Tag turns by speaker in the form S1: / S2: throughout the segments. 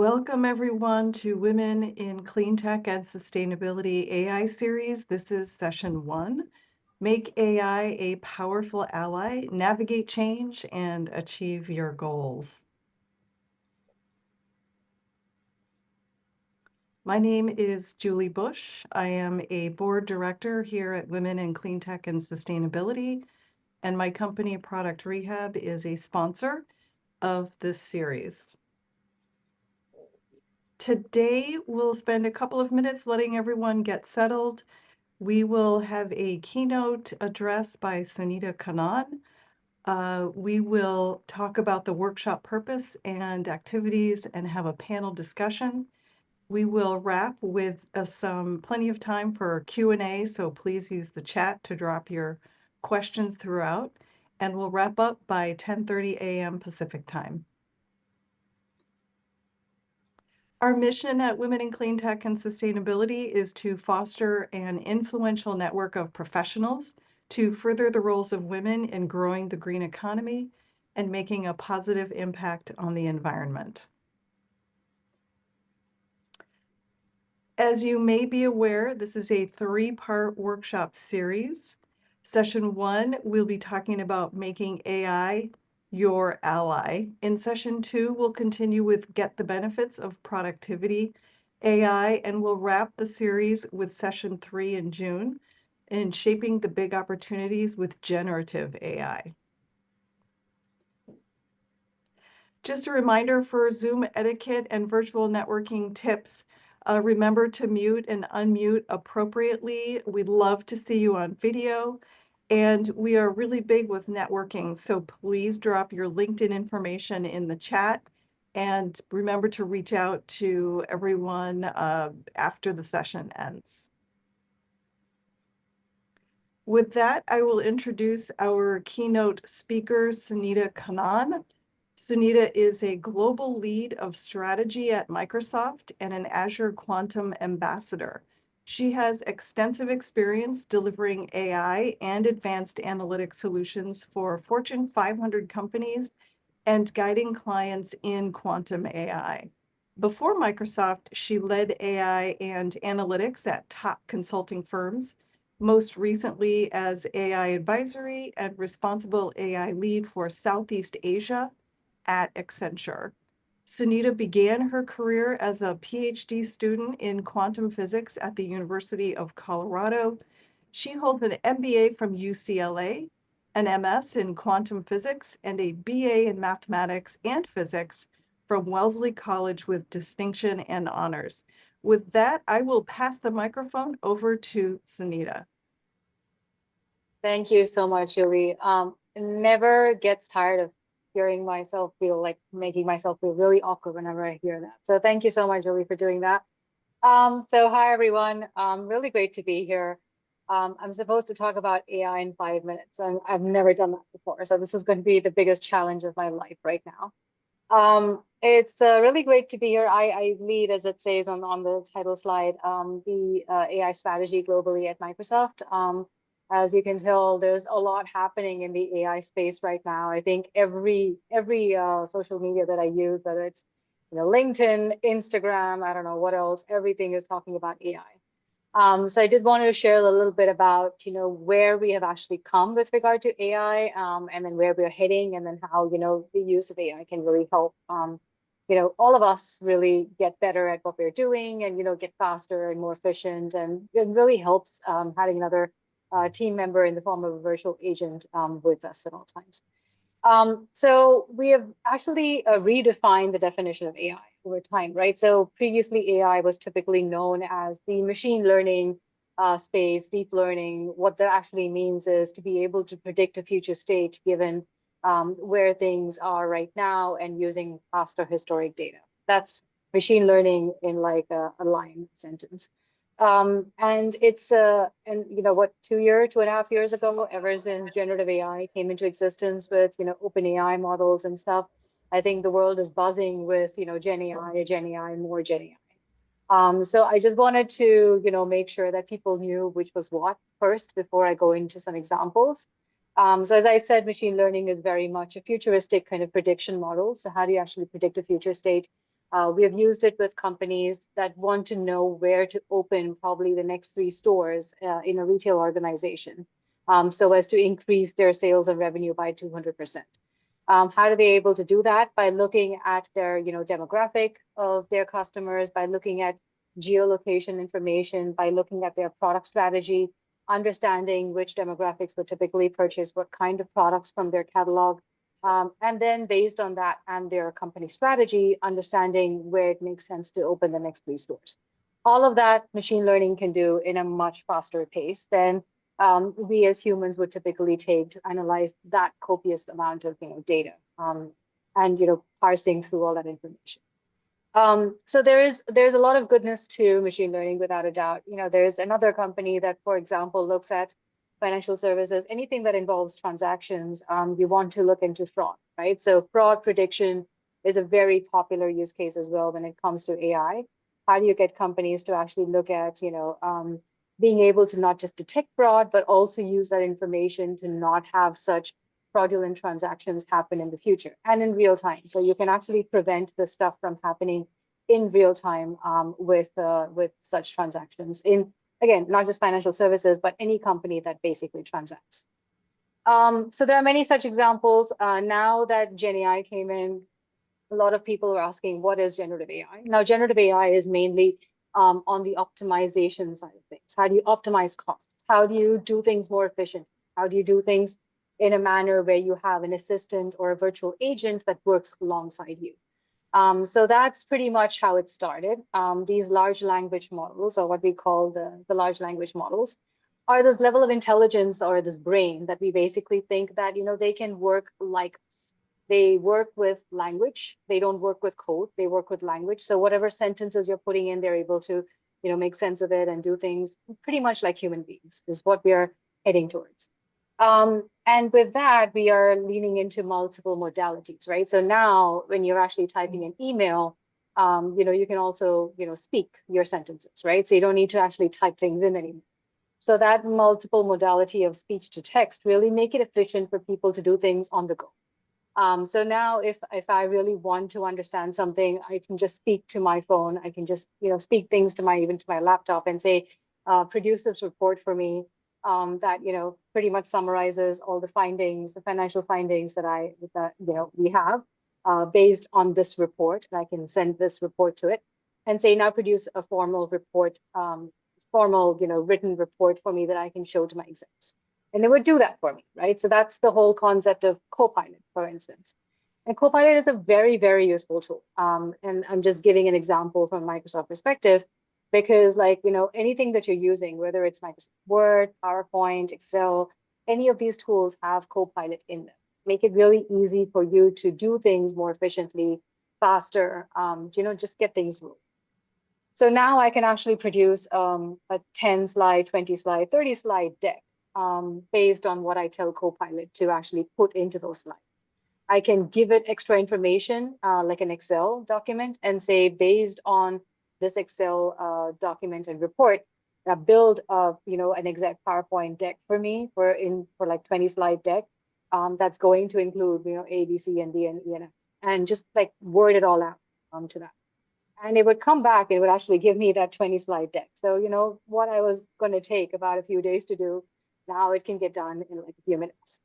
S1: Welcome everyone to Women in Cleantech and Sustainability AI series. This is session 1. Make AI a powerful ally, navigate change, and achieve your goals. My name is Julie Bush. I am a board director here at Women in Cleantech and Sustainability, and my company Product Rehab is a sponsor of this series. Today, we'll spend a couple of minutes letting everyone get settled. We will have a keynote address by Sunita Kannan. We will talk about the workshop purpose and activities and have a panel discussion. We will wrap with plenty of time for Q&A, so please use the chat to drop your questions throughout. And we'll wrap up by 10:30 a.m. Pacific time. Our mission at Women in Cleantech and Sustainability is to foster an influential network of professionals to further the roles of women in growing the green economy and making a positive impact on the environment. As you may be aware, this is a 3-part workshop series. Session 1, we'll be talking about making AI your ally. In session 2, we'll continue with Get the Benefits of Productivity AI, and we'll wrap the series with session 3 in June in Shaping the Big Opportunities with Generative AI. Just a reminder for Zoom etiquette and virtual networking tips. Remember to mute and unmute appropriately. We'd love to see you on video. And we are really big with networking, so please drop your LinkedIn information in the chat. And remember to reach out to everyone after the session ends. With that, I will introduce our keynote speaker, Sunita Kannan. Sunita is a global lead of strategy at Microsoft and an Azure Quantum ambassador. She has extensive experience delivering AI and advanced analytic solutions for Fortune 500 companies and guiding clients in quantum AI. Before Microsoft, she led AI and analytics at top consulting firms, most recently as AI advisory and responsible AI lead for Southeast Asia at Accenture. Sunita began her career as a PhD student in quantum physics at the University of Colorado. She holds an MBA from UCLA, an MS in quantum physics, and a BA in mathematics and physics from Wellesley College with distinction and honors. With that, I will pass the microphone over to Sunita.
S2: Thank you so much, Julie. It never gets tired of hearing myself making myself feel really awkward whenever I hear that. So thank you so much, Julie, for doing that. So hi, everyone. Really great to be here. I'm supposed to talk about AI in 5 minutes, and I've never done that before. So this is going to be the biggest challenge of my life right now. It's really great to be here. I lead, as it says on the title slide, the AI strategy globally at Microsoft. As you can tell, there's a lot happening in the AI space right now. I think every social media that I use, whether it's LinkedIn, Instagram, I don't know what else, everything is talking about AI. So I did want to share a little bit about where we have actually come with regard to AI, and then where we're heading, and then how the use of AI can really help all of us really get better at what we're doing, and get faster and more efficient, and it really helps having another team member in the form of a virtual agent with us at all times. So we have actually redefined the definition of AI over time, right? So previously AI was typically known as the machine learning space, deep learning. What that actually means is to be able to predict a future state given where things are right now and using past or historic data. That's machine learning in like a line sentence. And it's and 2.5 years ago, ever since generative AI came into existence with open AI models and stuff, I think the world is buzzing with Gen AI, more Gen AI. So I just wanted to make sure that people knew which was what first before I go into some examples. So as I said, machine learning is very much a futuristic kind of prediction model. So how do you actually predict a future state? We have used it with companies that want to know where to open probably the next 3 stores in a retail organization, so as to increase their sales and revenue by 200%. How are they able to do that? By looking at their, demographic of their customers, by looking at geolocation information, by looking at their product strategy, understanding which demographics would typically purchase what kind of products from their catalog. And then based on that and their company strategy, understanding where it makes sense to open the next 3 stores. All of that machine learning can do in a much faster pace than we as humans would typically take to analyze that copious amount of data and parsing through all that information. So there's a lot of goodness to machine learning without a doubt. There's another company that, for example, looks at financial services, anything that involves transactions. You want to look into fraud, right? So fraud prediction is a very popular use case as well when it comes to AI. How do you get companies to actually look at, being able to not just detect fraud, but also use that information to not have such fraudulent transactions happen in the future and in real time. So you can actually prevent the stuff from happening in real time with such transactions in, again, not just financial services, but any company that basically transacts. So there are many such examples. Now that Gen AI came in, a lot of people are asking, what is generative AI? Now, generative AI is mainly on the optimization side of things. How do you optimize costs? How do you do things more efficient? How do you do things in a manner where you have an assistant or a virtual agent that works alongside you? So that's pretty much how it started. These large language models, or what we call the large language models, are this level of intelligence or this brain that we basically think that they can work like us. They work with language. They don't work with code. They work with language. So whatever sentences you're putting in, they're able to, make sense of it and do things pretty much like human beings is what we are heading towards. And with that, we are leaning into multiple modalities, right? So now when you're actually typing an email, you can also, speak your sentences, right? So you don't need to actually type things in anymore. So that multiple modality of speech to text really make it efficient for people to do things on the go. So now if I really want to understand something, I can just speak to my phone. I can just, speak things to even to my laptop and say, produce this report for me that, pretty much summarizes all the findings, the financial findings that we have based on this report. And I can send this report to it and say, now produce a formal report, written report for me that I can show to my execs. And it would do that for me, right? So that's the whole concept of Copilot, for instance. And Copilot is a very, very useful tool. And I'm just giving an example from Microsoft perspective, because anything that you're using, whether it's Microsoft Word, PowerPoint, Excel, any of these tools have Copilot in them. Make it really easy for you to do things more efficiently, faster, just get things moving. So now I can actually produce a 10 slide, 20 slide, 30 slide deck based on what I tell Copilot to actually put into those slides. I can give it extra information like an Excel document and say, based on this Excel document and report, build an exact PowerPoint deck for me for like 20 slide deck that's going to include A, B, C, and D, and E, and F, and just like word it all out to that. And it would come back, it would actually give me that 20 slide deck. So, what I was going to take about a few days to do, now it can get done in like a few minutes.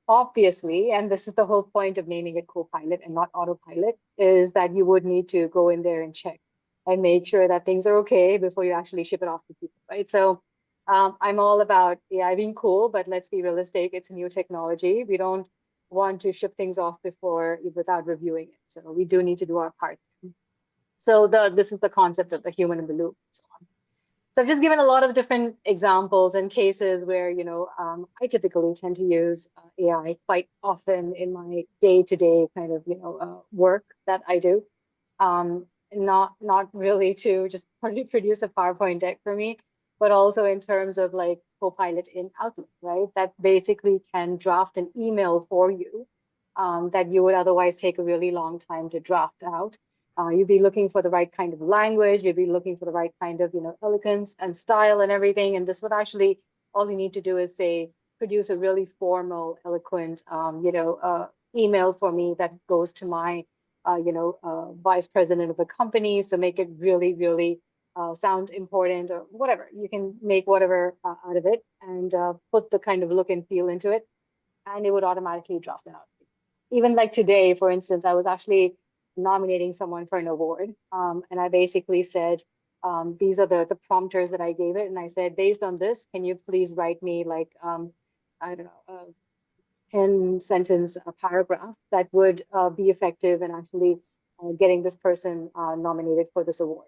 S2: Obviously, and this is the whole point of naming it Copilot and not autopilot, is that you would need to go in there and check and make sure that things are okay before you actually ship it off to people, right? So I'm all about AI being cool, but let's be realistic. It's a new technology. We don't want to ship things off without reviewing it. So we do need to do our part. So this is the concept of the human in the loop and so on. So I've just given a lot of different examples and cases where, I typically tend to use AI quite often in my day-to-day kind of, work that I do. Not really to just produce a PowerPoint deck for me, but also in terms of like Copilot in Outlook, right? That basically can draft an email for you that you would otherwise take a really long time to draft out. You'd be looking for the right kind of language. You'd be looking for the right kind of, elegance and style and everything. And this would actually, all you need to do is say, produce a really formal, eloquent, email for me that goes to my vice president of a company. So make it really, really sound important or whatever. You can make whatever out of it and put the kind of look and feel into it, and it would automatically drop that out. Even like today, for instance, I was actually nominating someone for an award, and I basically said, these are the prompters that I gave it, and I said, based on this, can you please write me like I don't know, 10-sentence paragraph that would be effective in actually getting this person nominated for this award.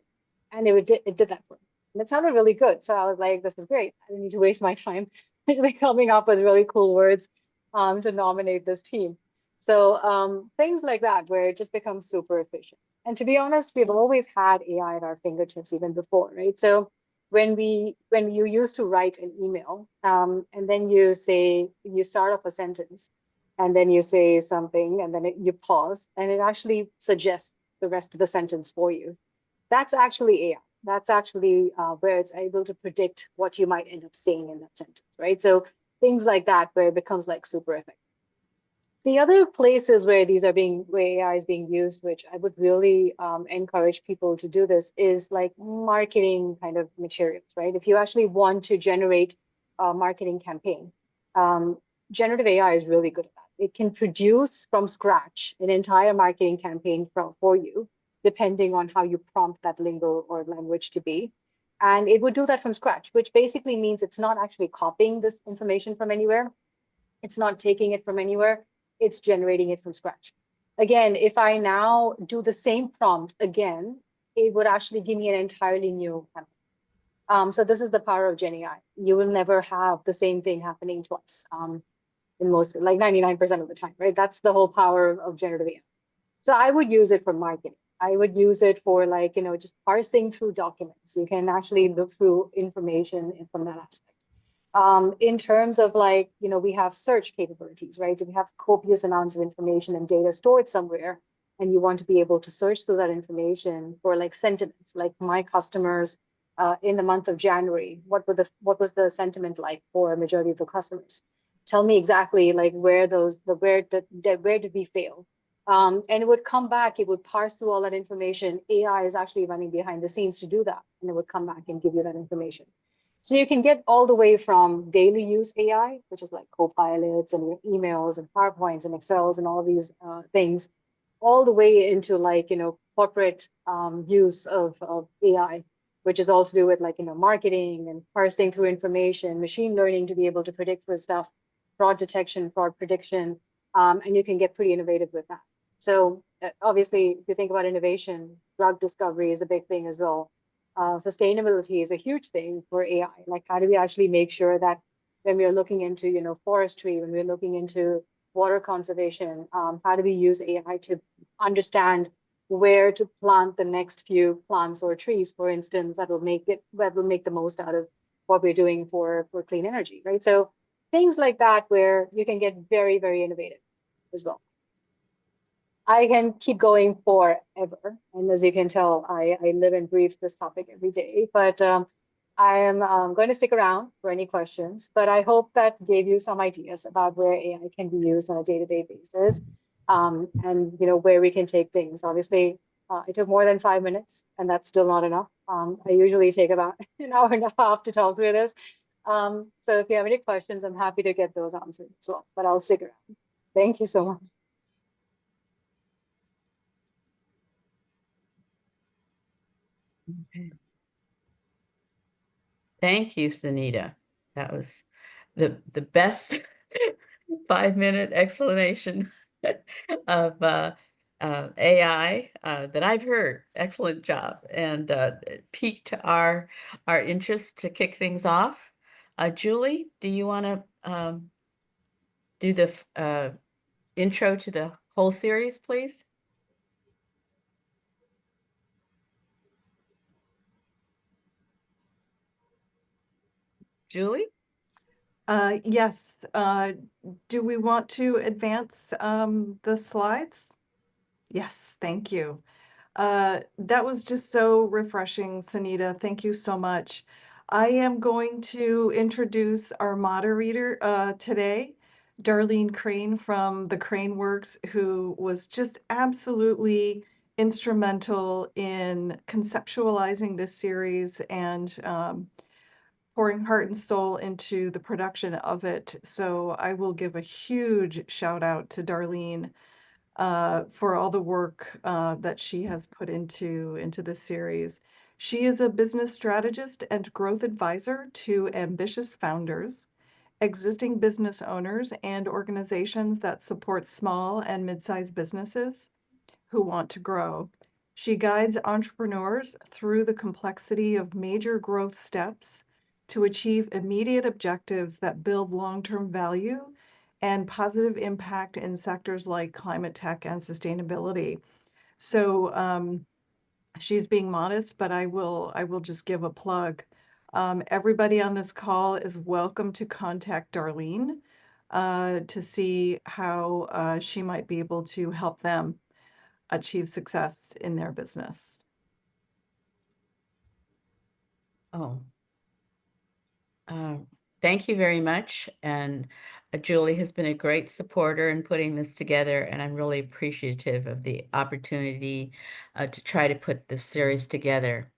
S2: And it did that for me. And it sounded really good. So I was like, this is great. I don't need to waste my time actually coming up with really cool words to nominate this team. So things like that, where it just becomes super efficient. And to be honest, we've always had AI at our fingertips even before, right? So when you used to write an email, and then you start off a sentence, and then you say something, and then you pause, and it actually suggests the rest of the sentence for you. That's actually AI. That's actually where it's able to predict what you might end up saying in that sentence, right? So things like that, where it becomes like super effective. The other places where AI is being used, which I would really encourage people to do this, is like marketing kind of materials, right? If you actually want to generate a marketing campaign, um, generative AI is really good at that. It can produce from scratch an entire marketing campaign for you, depending on how you prompt that lingo or language to be. And it would do that from scratch, which basically means it's not actually copying this information from anywhere. It's not taking it from anywhere. It's generating it from scratch. Again, if I now do the same prompt again, it would actually give me an entirely new campaign. So this is the power of Gen AI. You will never have the same thing happening twice in most, like 99% of the time, right? That's the whole power of generative AI. So I would use it for marketing. I would use it for like, just parsing through documents. You can actually look through information from that aspect. In terms of like, we have search capabilities, right? If we have copious amounts of information and data stored somewhere, and you want to be able to search through that information for like sentiments, like my customers in the month of January, what was the sentiment like for a majority of the customers? Tell me exactly like where did we fail? And it would come back, it would parse through all that information. AI is actually running behind the scenes to do that, and it would come back and give you that information. So you can get all the way from daily use AI, which is like co-pilots and your emails and PowerPoints and Excels and all these things, all the way into like, corporate use of AI, which is all to do with like, marketing and parsing through information, machine learning to be able to predict for stuff, fraud detection, fraud prediction, and you can get pretty innovative with that. So obviously, if you think about innovation, drug discovery is a big thing as well. Sustainability is a huge thing for AI. Like, how do we actually make sure that when we're looking into, forestry, when we're looking into water conservation, how do we use AI to understand where to plant the next few plants or trees, for instance, that will make the most out of what we're doing for clean energy, right? So things like that, where you can get very, very innovative as well. I can keep going forever. And as you can tell, I live and breathe this topic every day, but I am going to stick around for any questions, but I hope that gave you some ideas about where AI can be used on a day-to-day basis, and where we can take things. Obviously, it took more than 5 minutes, and that's still not enough. I usually take about an hour and a half to talk through this. So if you have any questions, I'm happy to get those answered as well, but I'll stick around. Thank you so much.
S3: Okay. Thank you, Sunita. That was the best 5-minute explanation of AI that I've heard. Excellent job, and it piqued our interest to kick things off. Julie, do you want to do the intro to the whole series, please? Julie?
S1: Yes. Do we want to advance the slides? Yes, thank you. That was just so refreshing, Sunita. Thank you so much. I am going to introduce our moderator today, Darlene Crane from the Crane Works, who was just absolutely instrumental in conceptualizing this series and pouring heart and soul into the production of it. So I will give a huge shout out to Darlene for all the work that she has put into this series. She is a business strategist and growth advisor to ambitious founders, existing business owners, and organizations that support small and mid-sized businesses who want to grow. She guides entrepreneurs through the complexity of major growth steps to achieve immediate objectives that build long-term value and positive impact in sectors like climate tech and sustainability. So she's being modest, but I will just give a plug. Everybody on this call is welcome to contact Darlene to see how she might be able to help them achieve success in their business.
S3: Oh, thank you very much. And Julie has been a great supporter in putting this together, and I'm really appreciative of the opportunity to try to put this series together.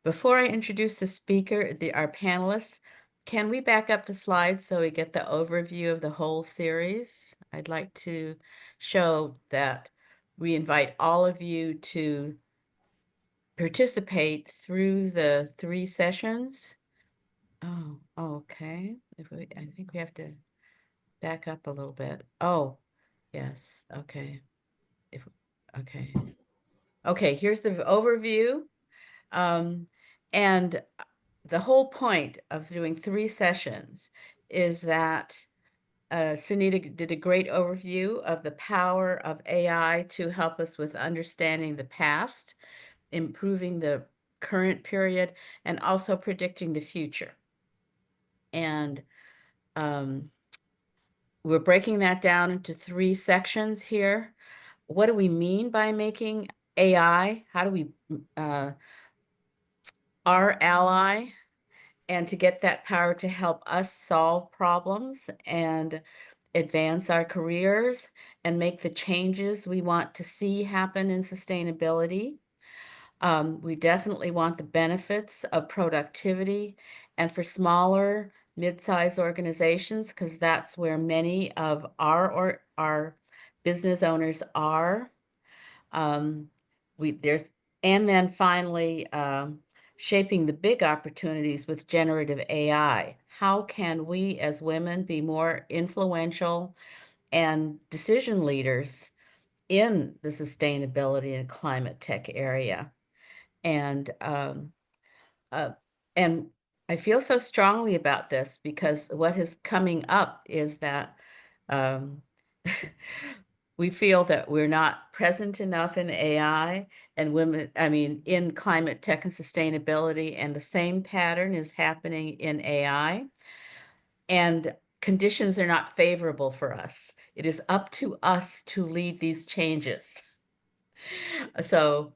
S3: Before I introduce the speaker, our panelists, can we back up the slides so we get the overview of the whole series? I'd like to show that we invite all of you to participate through the 3 sessions. Oh, okay. I think we have to back up a little bit. Oh, yes. Okay. Okay. Okay, here's the overview. And the whole point of doing 3 sessions is that Sunita did a great overview of the power of AI to help us with understanding the past, improving the current period, and also predicting the future. And we're breaking that down into 3 sections here. What do we mean by making AI? How do we our ally, and to get that power to help us solve problems and advance our careers and make the changes we want to see happen in sustainability. We definitely want the benefits of productivity, and for smaller, mid-sized organizations, because that's where many of our business owners are. And then finally, shaping the big opportunities with generative AI. How can we as women be more influential and decision leaders in the sustainability and climate tech area? And and I feel so strongly about this because what is coming up is that we feel that we're not present enough in AI and women, I mean, in climate tech and sustainability, and the same pattern is happening in AI. And conditions are not favorable for us. It is up to us to lead these changes. So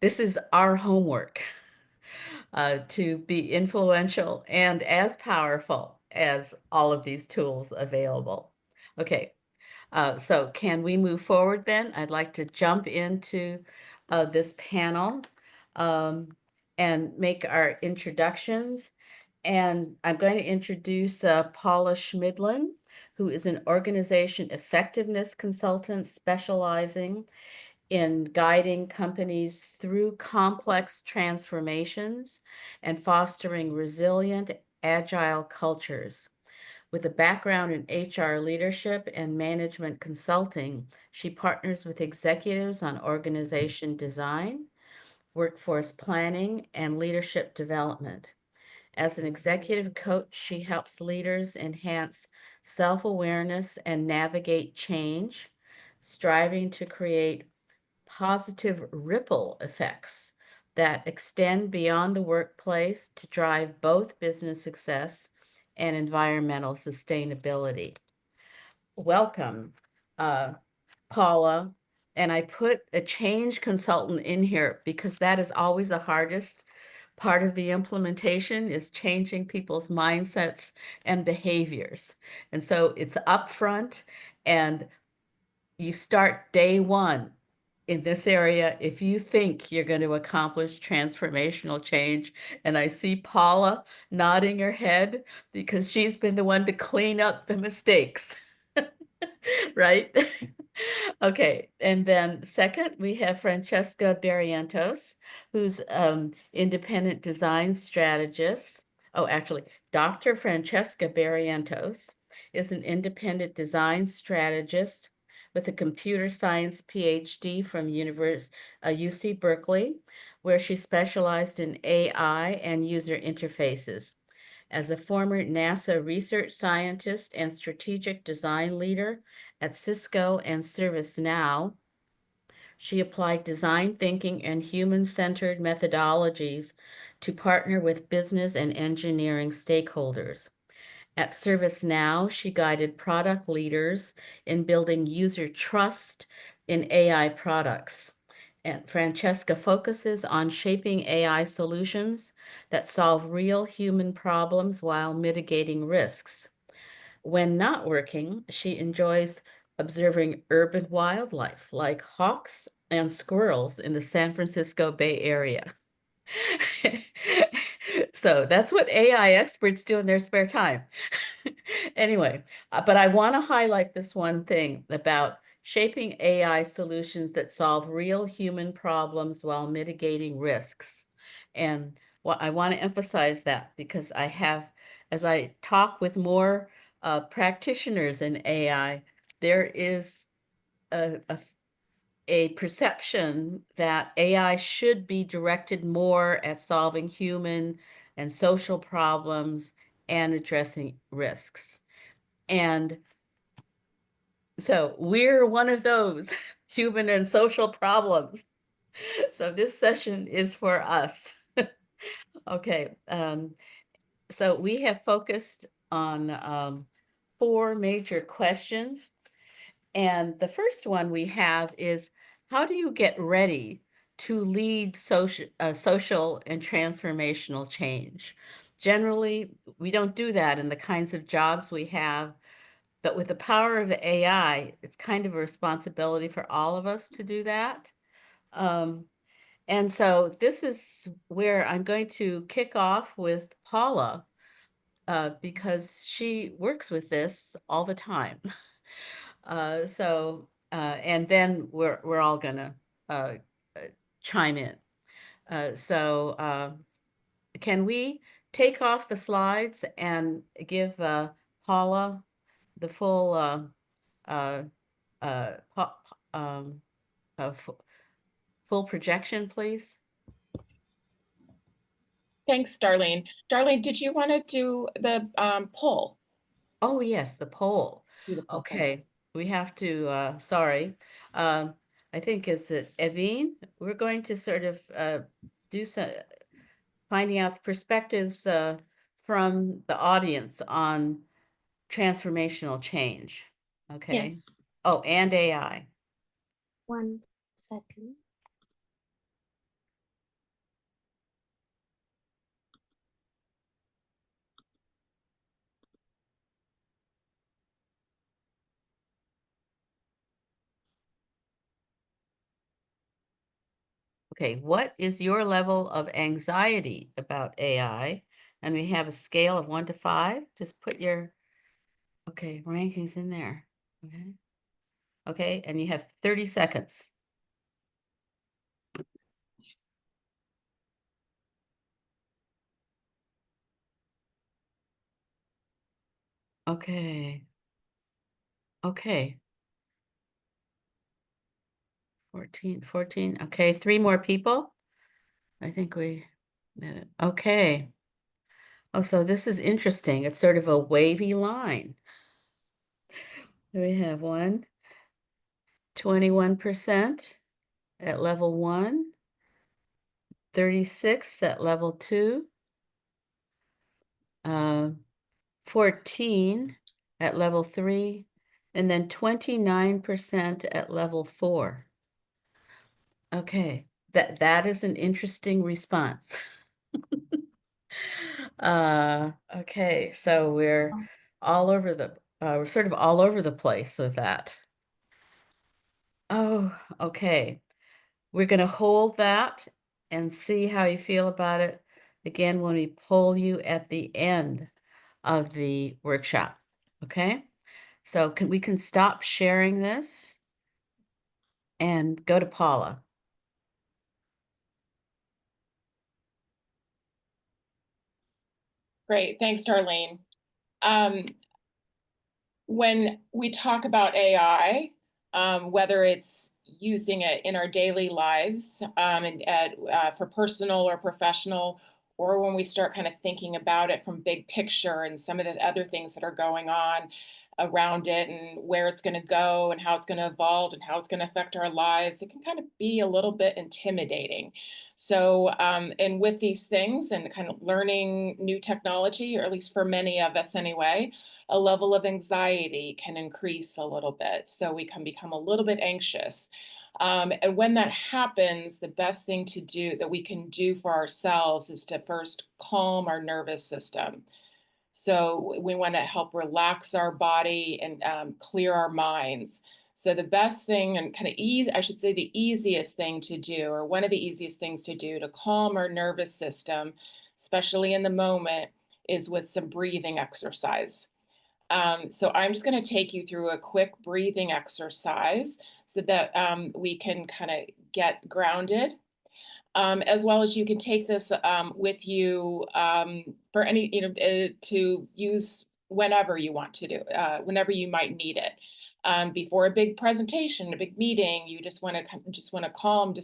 S3: this is our homework. To be influential and as powerful as all of these tools available. Okay, so can we move forward then? I'd like to jump into this panel and make our introductions. And I'm going to introduce Paula Schmidlin, who is an organization effectiveness consultant specializing in guiding companies through complex transformations and fostering resilient, agile cultures. With a background in HR leadership and management consulting, she partners with executives on organization design, workforce planning, and leadership development. As an executive coach, she helps leaders enhance self-awareness and navigate change, striving to create positive ripple effects that extend beyond the workplace to drive both business success and environmental sustainability. Welcome, Paula. And I put a change consultant in here because that is always the hardest part of the implementation is changing people's mindsets and behaviors. And so it's upfront, and you start day one in this area if you think you're going to accomplish transformational change. And I see Paula nodding her head because she's been the one to clean up the mistakes. Right? Okay, and then second, we have Francesca Barrientos, who's independent design strategist. Oh, actually, Dr. Francesca Barrientos is an independent design strategist with a computer science PhD from UC Berkeley, where she specialized in AI and user interfaces. As a former NASA research scientist and strategic design leader at Cisco and ServiceNow, she applied design thinking and human-centered methodologies to partner with business and engineering stakeholders. At ServiceNow, she guided product leaders in building user trust in AI products. And Francesca focuses on shaping AI solutions that solve real human problems while mitigating risks. When not working, she enjoys observing urban wildlife like hawks and squirrels in the San Francisco Bay Area. So that's what AI experts do in their spare time. Anyway, but I want to highlight this one thing about shaping AI solutions that solve real human problems while mitigating risks. And what I want to emphasize that because I have, as I talk with more practitioners in AI, there is a perception that AI should be directed more at solving human and social problems and addressing risks. And so we're one of those human and social problems. So this session is for us. Okay, so we have focused on 4 major questions. And the first one we have is, how do you get ready to lead social and transformational change? Generally, we don't do that in the kinds of jobs we have, but with the power of AI, it's kind of a responsibility for all of us to do that. And so this is where I'm going to kick off with Paula, because she works with this all the time. And then we're all gonna uh, uh, chime in. Can we take off the slides and give Paula the full uh, um, full projection, please?
S4: Thanks, Darlene. Darlene, did you want to do the poll?
S3: Oh, yes, the poll.
S4: See the poll.
S3: Okay, we have to, sorry. I think is it Evine? We're going to sort of do some finding out perspectives from the audience on transformational change. Okay.
S5: Yes.
S3: Oh, and AI.
S5: 1 second.
S3: Okay, what is your level of anxiety about AI? And we have a scale of 1 to 5. Just put your, okay, rankings in there. Okay. Okay, and you have 30 seconds. Okay. Okay. 14. Okay, 3 more people. I think we did it. Okay. Oh, so this is interesting. It's sort of a wavy line. We have 21% at level 1, 36 at level 2, 14 at level 3, and then 29% at level 4. Okay, that is an interesting response. Okay, so we're we're sort of all over the place with that. Oh, okay. We're going to hold that and see how you feel about it again when we poll you at the end of the workshop. Okay? So we can stop sharing this and go to Paula.
S4: Great, thanks, Darlene. When we talk about AI, whether it's using it in our daily lives for personal or professional, or when we start kind of thinking about it from big picture and some of the other things that are going on around it and where it's going to go and how it's going to evolve and how it's going to affect our lives, it can kind of be a little bit intimidating. So, and with these things and kind of learning new technology, or at least for many of us anyway, a level of anxiety can increase a little bit. So we can become a little bit anxious. And when that happens, the best thing to do that we can do for ourselves is to first calm our nervous system. So we want to help relax our body and clear our minds. So the best thing and kind of I should say the easiest thing to do, or one of the easiest things to do to calm our nervous system, especially in the moment, is with some breathing exercise. So I'm just going to take you through a quick breathing exercise so that we can kind of get grounded. As well as you can take this with you for any, to use whenever you want to do, whenever you might need it. Before a big presentation, a big meeting, you just want to calm,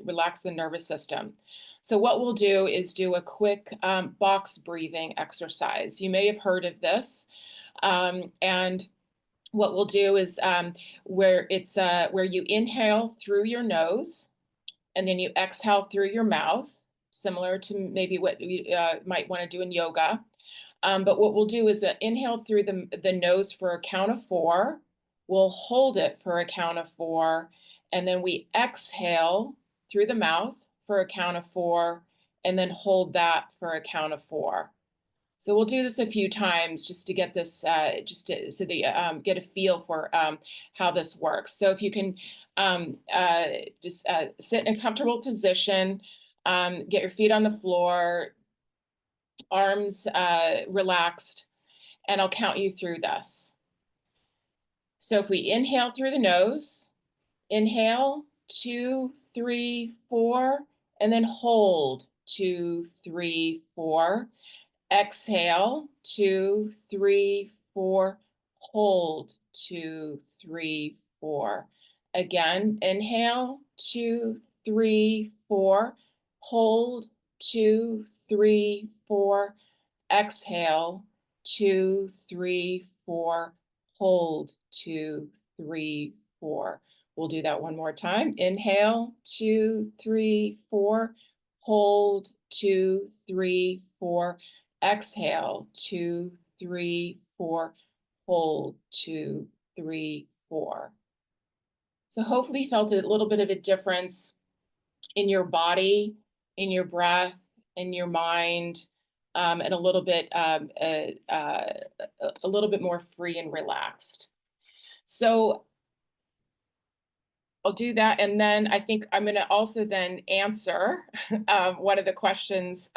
S4: relax the nervous system. So what we'll do is do a quick box breathing exercise. You may have heard of this. And what we'll do is where you inhale through your nose and then you exhale through your mouth, similar to maybe what you might want to do in yoga. But what we'll do is inhale through the nose for a count of 4. We'll hold it for a count of 4. And then we exhale through the mouth for a count of 4. And then hold that for a count of 4. So we'll do this a few times just to get this, so that you get a feel for how this works. So if you can just sit in a comfortable position, get your feet on the floor, arms relaxed, and I'll count you through this. So if we inhale through the nose, inhale, 2, 3, 4, and then hold, 2, 3, 4. Exhale, 2, 3, 4, hold, 2, 3, 4. Again, inhale, 2, 3, 4, hold, 2, 3, 4. Exhale, 2, 3, 4, hold, 2, 3, 4. We'll do that one more time. Inhale, 2, 3, 4, hold, 2, 3, 4. Exhale, 2, 3, 4, hold, 2, 3, 4. So hopefully you felt a little bit of a difference in your body, in your breath, in your mind, and a little bit more free and relaxed. So I'll do that, and then I think I'm going to also then answer one of the questions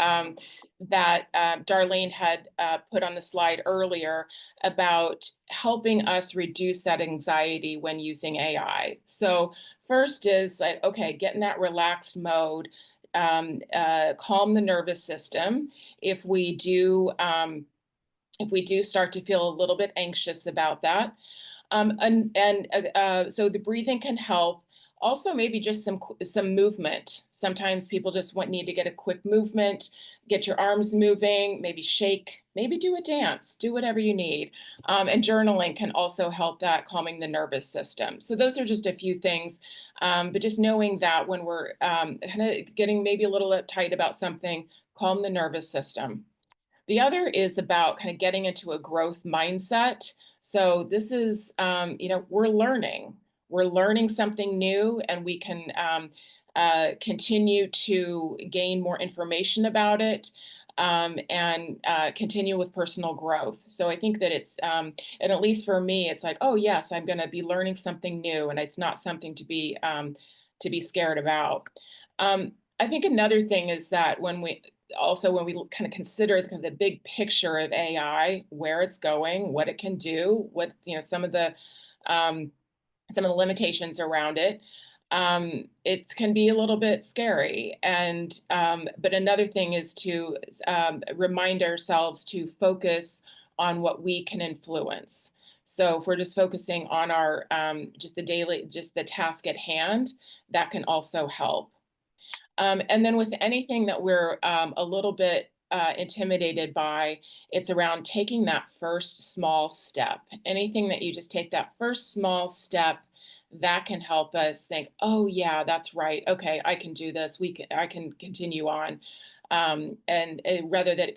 S4: that Darlene had put on the slide earlier about helping us reduce that anxiety when using AI. So first is like, okay, get in that relaxed mode, calm the nervous system. If we do start to feel a little bit anxious about that. So the breathing can help. Also, maybe just some movement. Sometimes people just need to get a quick movement, get your arms moving, maybe shake, maybe do a dance, do whatever you need. And journaling can also help that, calming the nervous system. So those are just a few things, but just knowing that when we're kind of getting maybe a little uptight about something, calm the nervous system. The other is about kind of getting into a growth mindset. So this is, we're learning something new, and we can continue to gain more information about it. and continue with personal growth. So I think that it's, and at least for me, it's like, oh yes, I'm going to be learning something new, and it's not something to be scared about. I think another thing is that when we kind of consider the big picture of AI, where it's going, what it can do, what, some of the limitations around it, it can be a little bit scary. And but another thing is to remind ourselves to focus on what we can influence. So if we're just focusing on our just the task at hand, that can also help. And then with anything that we're a little bit intimidated by, it's around taking that first small step. Anything that you just take that first small step, that can help us think, oh yeah, that's right. Okay, I can do this. I can continue on. And rather than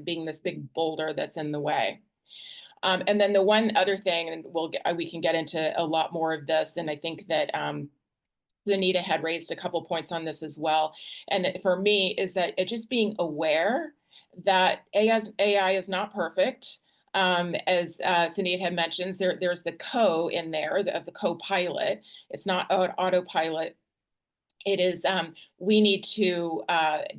S4: being this big boulder that's in the way. And then the one other thing, and we can get into a lot more of this, and I think that Anita had raised a couple points on this as well. And for me, is that it just being aware that AI is not perfect. As Sunita had mentioned, there's the in there of the co-pilot. It's not autopilot. It is, we need to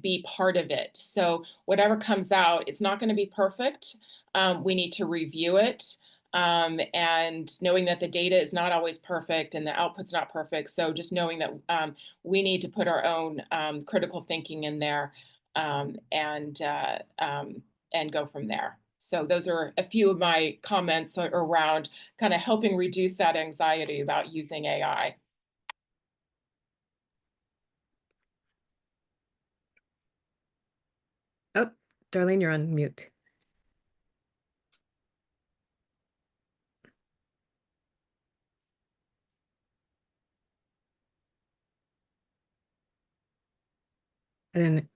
S4: be part of it. So whatever comes out, it's not going to be perfect. We need to review it. And knowing that the data is not always perfect and the output's not perfect. So just knowing that we need to put our own critical thinking in there and go from there. So those are a few of my comments around kind of helping reduce that anxiety about using AI.
S6: Oh, Darlene, you're on mute. And then,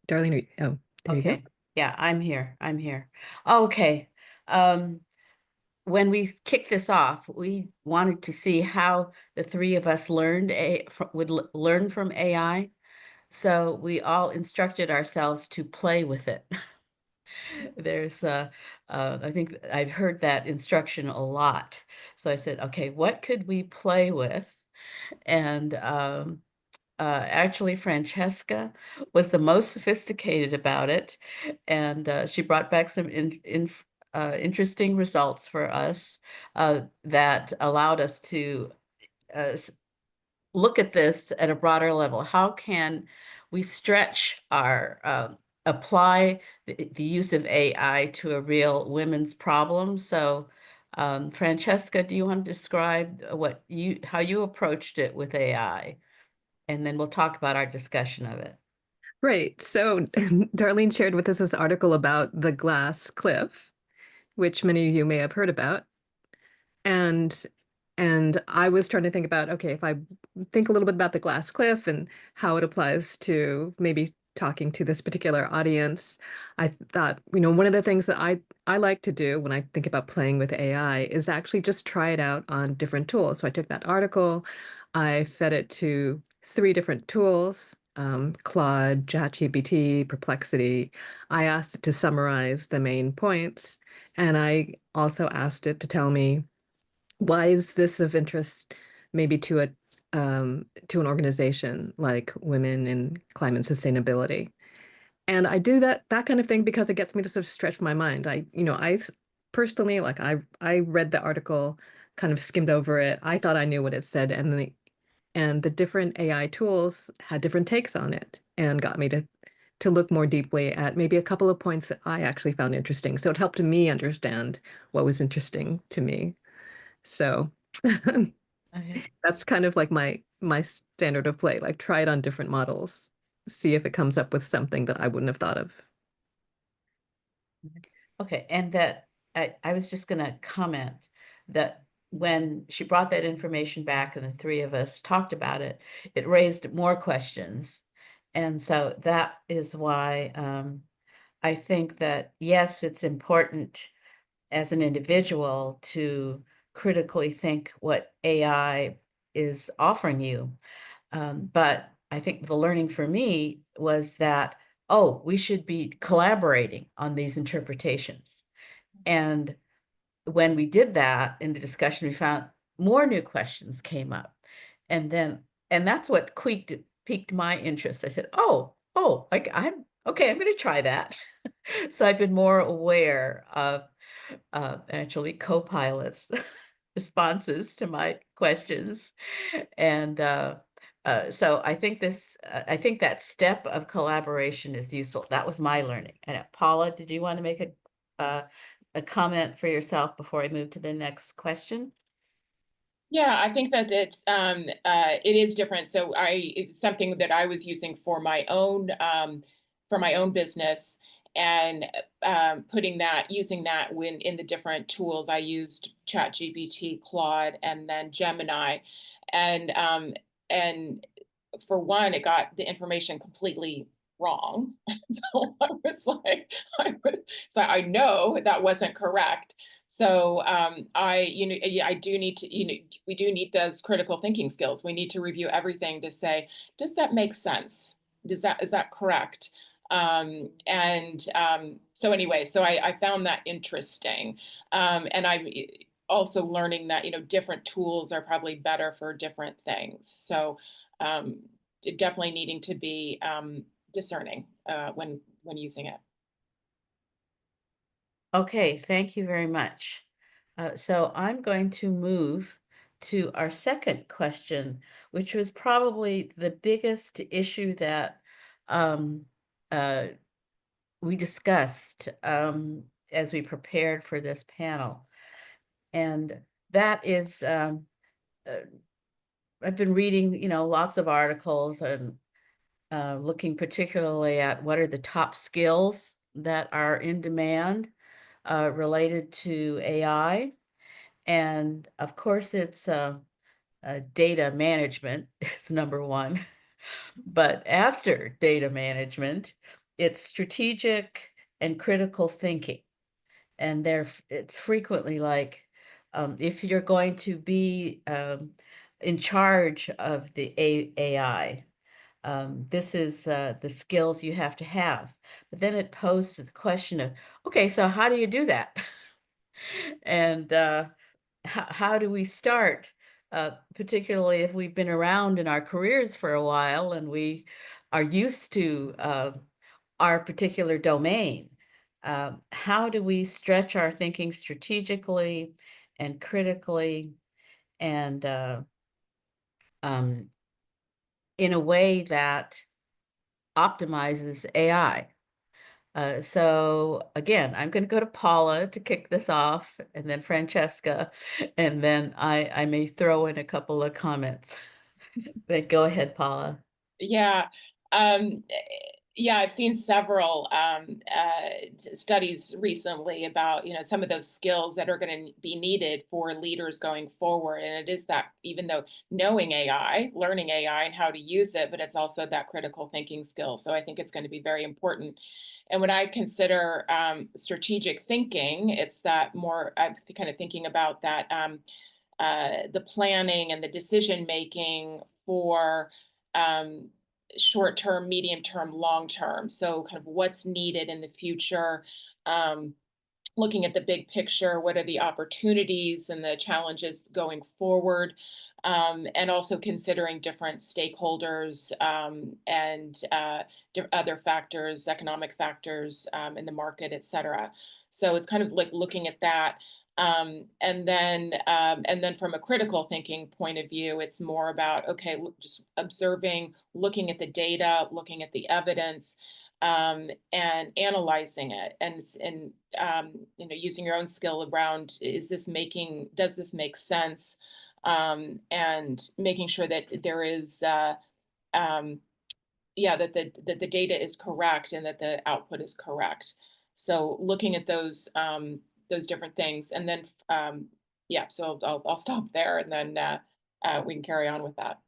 S6: Darlene, oh, there you go.
S3: Okay. Yeah, I'm here. Okay. When we kicked this off, we wanted to see how the three of us would learn from AI. So we all instructed ourselves to play with it. There's, I think I've heard that instruction a lot. So I said, okay, what could we play with? And actually, Francesca was the most sophisticated about it, and she brought back some interesting results for us that allowed us to look at this at a broader level. How can we stretch apply the use of AI to a real women's problem? So, Francesca, do you want to describe how you approached it with AI? And then we'll talk about our discussion of it.
S6: Right. So Darlene shared with us this article about the glass cliff, which many of you may have heard about. And I was trying to think about, okay, if I think a little bit about the glass cliff and how it applies to maybe talking to this particular audience, I thought, one of the things that I like to do when I think about playing with AI is actually just try it out on different tools. So I took that article, I fed it to 3 different tools, Claude, ChatGPT, Perplexity. I asked it to summarize the main points, and I also asked it to tell me, why is this of interest maybe to an organization like Women in Climate Sustainability? And I do that kind of thing because it gets me to sort of stretch my mind. Personally, like I read the article, kind of skimmed over it. I thought I knew what it said, and the different AI tools had different takes on it and got me to look more deeply at maybe a couple of points that I actually found interesting. So it helped me understand what was interesting to me. So
S3: Okay.
S6: that's kind of like my standard of play, like try it on different models, see if it comes up with something that I wouldn't have thought of.
S3: Okay, and that I was just going to comment that when she brought that information back and the three of us talked about it, it raised more questions. And so that is why I think that, yes, it's important as an individual to critically think what AI is offering you. But I think the learning for me was that oh, we should be collaborating on these interpretations. And when we did that in the discussion, we found more new questions came up. And that's what piqued my interest. I said, I'm okay, I'm going to try that. So I've been more aware of actually co-pilots responses to my questions. And so I think I think that step of collaboration is useful. That was my learning. And Paula, did you want to make a comment for yourself before I move to the next question?
S4: Yeah, I think that it is different. So it's something that I was using for my own business, and using that when in the different tools I used ChatGPT, Claude, and then Gemini, and for one, it got the information completely wrong. So I was like, I know that wasn't correct. So I do need to, we do need those critical thinking skills. We need to review everything to say, does that make sense? Is that correct? So anyway, so I found that interesting. And I'm also learning that, different tools are probably better for different things. So definitely needing to be discerning when using it.
S3: Okay, thank you very much. So I'm going to move to our second question, which was probably the biggest issue that um, uh, we discussed as we prepared for this panel. And that is, I've been reading, lots of articles and looking particularly at what are the top skills that are in demand related to AI. And of course, it's data management is number one. But after data management, it's strategic and critical thinking. And it's frequently like, if you're going to be in charge of the AI, this is the skills you have to have. But then it poses the question of, okay, so how do you do that? And how do we start, particularly if we've been around in our careers for a while and we are used to our particular domain? How do we stretch our thinking strategically and critically and in a way that optimizes AI? So again, I'm going to go to Paula to kick this off, and then Francesca, and then I may throw in a couple of comments. But go ahead, Paula.
S4: Yeah. Yeah, I've seen several studies recently about, some of those skills that are going to be needed for leaders going forward. And it is that, even though knowing AI, learning AI and how to use it, but it's also that critical thinking skill. So I think it's going to be very important. And when I consider strategic thinking, it's that more, I'm kind of thinking about that the planning and the decision making for short-term, medium-term, long-term. So kind of what's needed in the future, looking at the big picture, what are the opportunities and the challenges going forward, and also considering different stakeholders and other factors, economic factors in the market, et cetera. So it's kind of like looking at that. And then from a critical thinking point of view, it's more about, okay, just observing, looking at the data, looking at the evidence, and analyzing it, and using your own skill around, does this make sense? And making sure that there is that the data is correct and that the output is correct. So looking at those different things, and then so I'll stop there, and then we can carry on with that.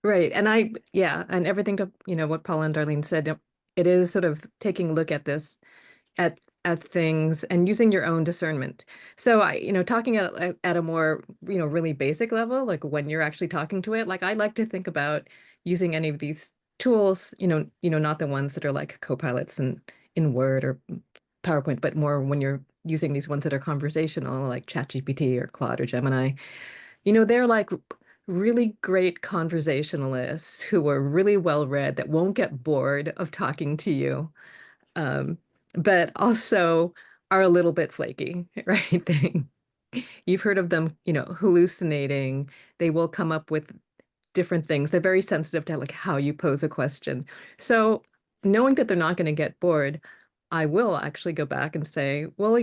S6: Right. And and everything to, what Paula and Darlene said, it is sort of taking a look at this, at things and using your own discernment. So talking at a more, really basic level, like when you're actually talking to it, like I like to think about using any of these tools, not the ones that are like co-pilots in Word or PowerPoint, but more when you're using these ones that are conversational, like ChatGPT or Claude or Gemini. They're like really great conversationalists who are really well read that won't get bored of talking to you, but also are a little bit flaky, right? You've heard of them, hallucinating. They will come up with different things. They're very sensitive to like how you pose a question. So knowing that they're not going to get bored, I will actually go back and say, well,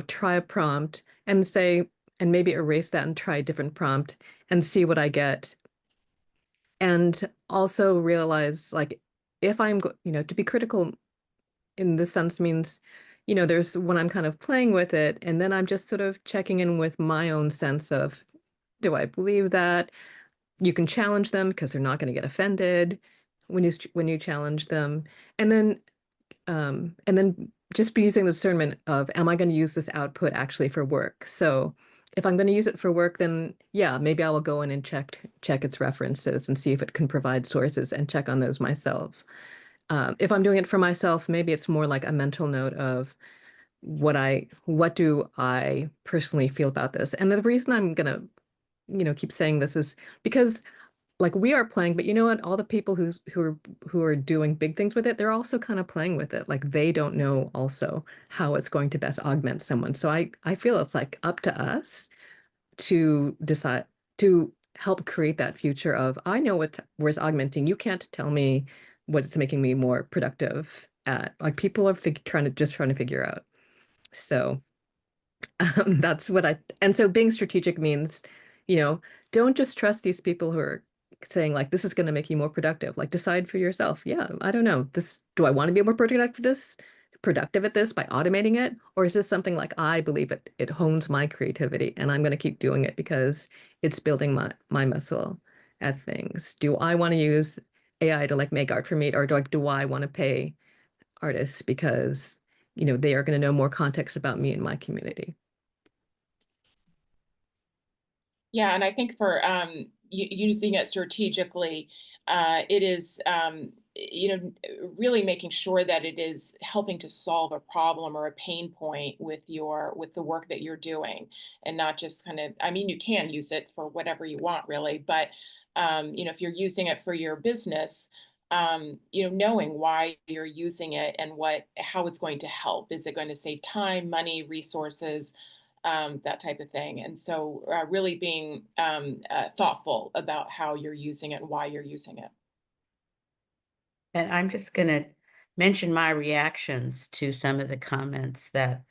S6: try a prompt and say, and maybe erase that and try a different prompt and see what I get. And also realize like if to be critical in this sense means, there's when I'm kind of playing with it, and then I'm just sort of checking in with my own sense of, do I believe that? You can challenge them because they're not going to get offended when you challenge them, and then just be using the discernment of, am I going to use this output actually for work? So if I'm going to use it for work, then yeah, maybe I will go in and check its references and see if it can provide sources and check on those myself. If I'm doing it for myself, maybe it's more like a mental note of what do I personally feel about this? And the reason I'm gonna, keep saying this is because like we are playing, but you know what? All the people who are doing big things with it, they're also kind of playing with it. Like they don't know also how it's going to best augment someone. So I feel it's like up to us to decide to help create that future of, I know where it's augmenting. You can't tell me what it's making me more productive at. Like people are trying to figure out. So that's and so being strategic means, you know, don't just trust these people who are saying like, this is going to make you more productive. Like decide for yourself. Yeah, I don't know. Do I want to be more productive at this by automating it? Or is this something like, I believe it hones my creativity and I'm going to keep doing it because it's building my muscle at things. Do I want to use AI to like make art for me, or do I want to pay artists because, they are going to know more context about me and my community?
S4: Yeah, and I think for using it strategically, it is really making sure that it is helping to solve a problem or a pain point with the work that you're doing, and not just kind of, I mean, you can use it for whatever you want really, but if you're using it for your business, knowing why you're using it and how it's going to help. Is it going to save time, money, resources? That type of thing. And so really being thoughtful about how you're using it and why you're using it.
S3: And I'm just going to mention my reactions to some of the comments that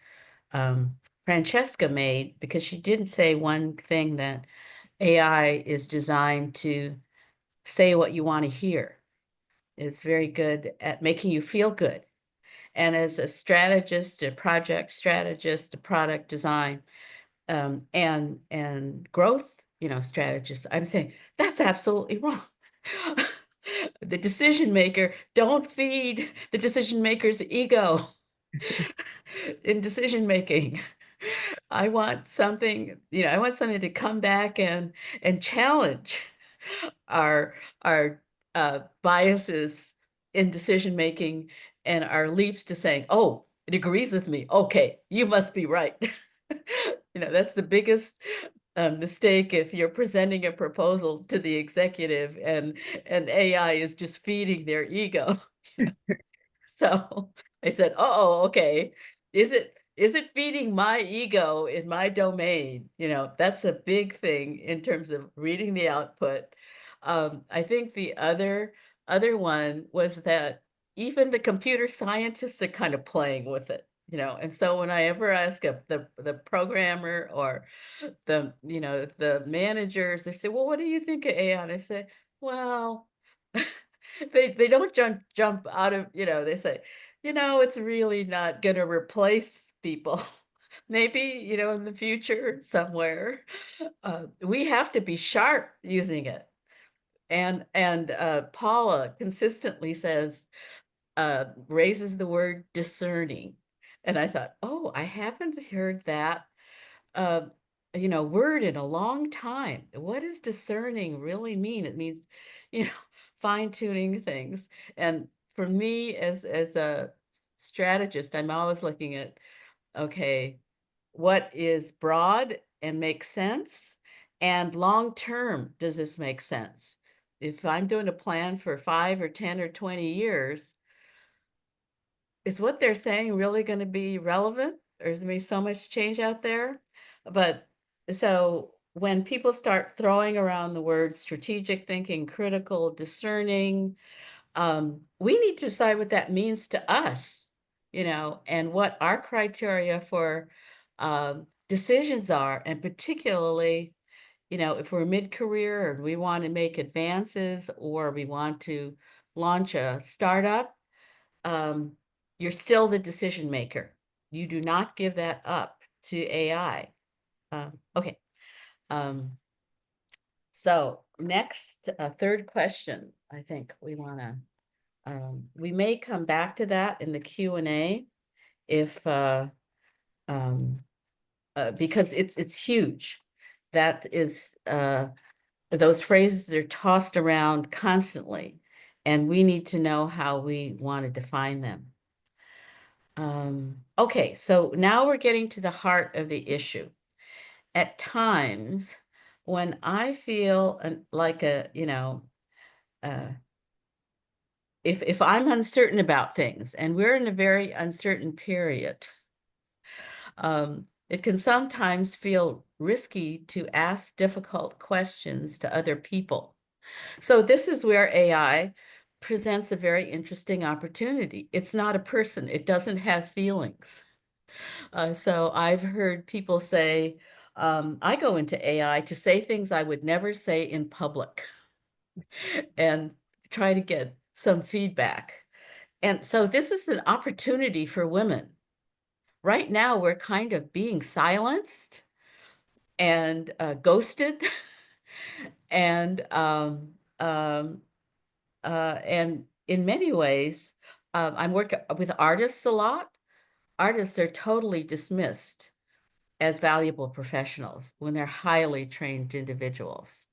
S3: Francesca made, because she didn't say one thing, that AI is designed to say what you want to hear. It's very good at making you feel good. And as a strategist, a project strategist, a product design, and growth, strategist, I'm saying that's absolutely wrong. The decision maker, don't feed the decision maker's ego in decision making. I want something, to come back and challenge our biases in decision making and our leaps to saying, oh, it agrees with me. Okay, you must be right. That's the biggest mistake if you're presenting a proposal to the executive and AI is just feeding their ego. So I said, oh, okay. Is it feeding my ego in my domain? That's a big thing in terms of reading the output. I think the other one was that even the computer scientists are kind of playing with it, and so when I ever ask the programmer or the managers, they say, well, what do you think of AI? And I say, well, they don't jump out of, they say, it's really not going to replace people. Maybe, in the future somewhere, we have to be sharp using it. And Paula consistently says, raises the word discerning. And I thought, oh, I haven't heard that uh, word in a long time. What does discerning really mean? It means, you know, fine-tuning things. And for me, as a strategist, I'm always looking at, okay, what is broad and makes sense, and long term, does this make sense? If I'm doing a plan for 5 or 10 or 20 years, is what they're saying really going to be relevant, or is there going to be so much change out there? But so when people start throwing around the words strategic thinking, critical, discerning, we need to decide what that means to us, and what our criteria for decisions are, and particularly, if we're mid-career and we want to make advances or we want to launch a startup, um, you're still the decision maker. You do not give that up to AI. Okay. Um, so next, third question, I think we want to, we may come back to that in the Q&A if, because it's huge. That is, those phrases are tossed around constantly, and we need to know how we want to define them. Okay, so now we're getting to the heart of the issue. At times, when I feel like if I'm uncertain about things, and we're in a very uncertain period, it can sometimes feel risky to ask difficult questions to other people. So this is where AI presents a very interesting opportunity. It's not a person. It doesn't have feelings. So I've heard people say, I go into AI to say things I would never say in public and try to get some feedback. And so this is an opportunity for women. Right now, we're kind of being silenced and ghosted and in many ways, I'm working with artists a lot. Artists are totally dismissed as valuable professionals when they're highly trained individuals.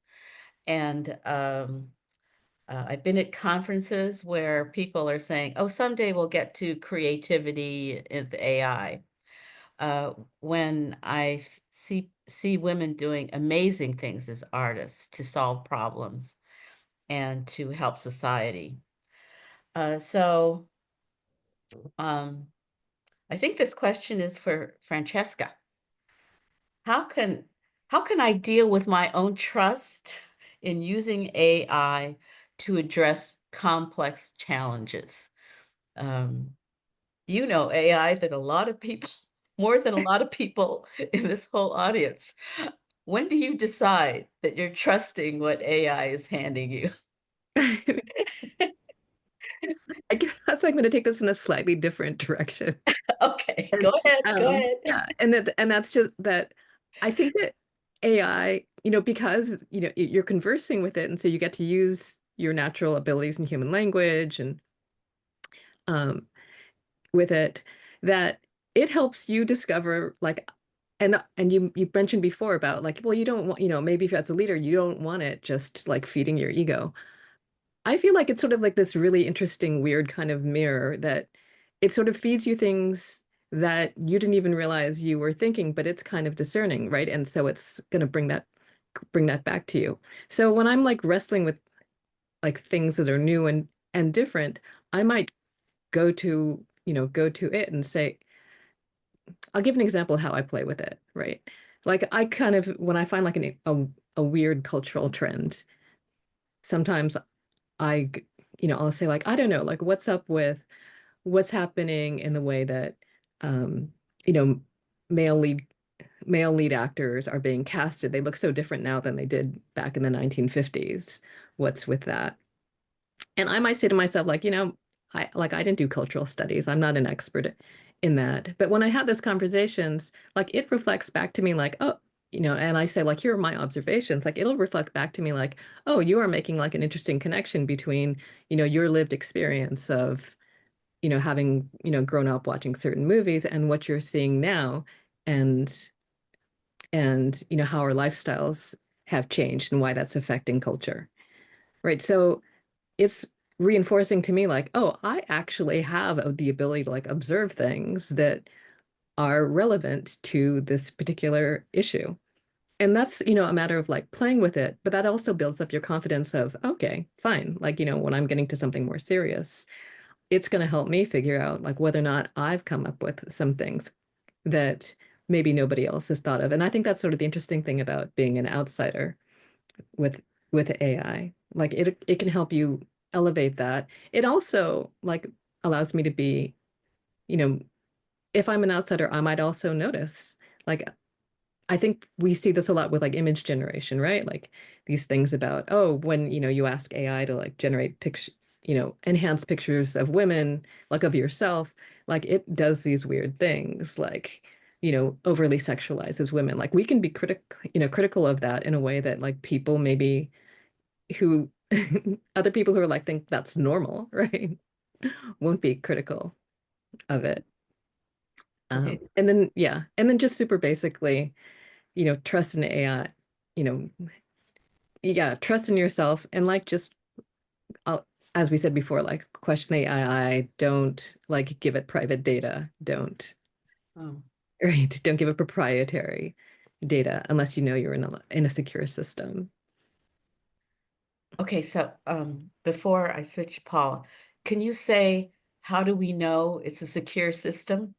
S3: And I've been at conferences where people are saying, oh, someday we'll get to creativity in the AI. When I see women doing amazing things as artists to solve problems and to help society. So I think this question is for Francesca. How can I deal with my own trust in using AI to address complex challenges? AI that a lot of people, more than a lot of people in this whole audience. When do you decide that you're trusting what AI is handing you?
S6: I guess I'm going to take this in a slightly different direction.
S3: Okay,
S6: And,
S3: go ahead, go ahead.
S6: Yeah, and that's just that I think that AI, because you're conversing with it, and so you get to use your natural abilities in human language and um, with it, that it helps you discover and you mentioned before about like, well, you don't want, maybe if as a leader, you don't want it just like feeding your ego. I feel like it's sort of like this really interesting, weird kind of mirror that it sort of feeds you things that you didn't even realize you were thinking, but it's kind of discerning, right? And so it's going to bring that back to you. So when I'm like wrestling with like things that are new and different, I might go to it and say, I'll give an example of how I play with it, right? Like I kind of when I find like a weird cultural trend, sometimes I, I'll say like, I don't know, like what's up with what's happening in the way that, um, you know, male lead male lead actors are being casted. They look so different now than they did back in the 1950s. What's with that? And I might say to myself, like, I didn't do cultural studies. I'm not an expert in that. But when I have those conversations, like it reflects back to me like, oh, and I say, like, here are my observations. Like it'll reflect back to me like, oh, you are making like an interesting connection between, your lived experience of, having, grown up watching certain movies and what you're seeing now and how our lifestyles have changed and why that's affecting culture. Right. So it's reinforcing to me like, oh, I actually have the ability to like observe things that are relevant to this particular issue. And that's, a matter of like playing with it, but that also builds up your confidence of, okay, fine. Like, when I'm getting to something more serious, it's going to help me figure out like whether or not I've come up with some things that maybe nobody else has thought of. And I think that's sort of the interesting thing about being an outsider with AI. Like it can help you elevate that. It also like allows me to be, you know, if I'm an outsider, I might also notice. Like I think we see this a lot with like image generation, right? Like these things about, oh, when, you ask AI to like generate picture, enhance pictures of women, like of yourself, like it does these weird things, like, overly sexualizes women. Like we can be critical of that in a way that like people maybe who other people who are like think that's normal, right? Won't be critical of it.
S3: Okay.
S6: And then yeah, and then just super basically, trust in AI, you know, yeah, trust in yourself and like just uh, as we said before, like question the AI, don't like give it private data, don't
S3: Oh.
S6: right, don't give it proprietary data unless you know you're in a secure system.
S3: Okay, so before I switch, Paula, can you say how do we know it's a secure system?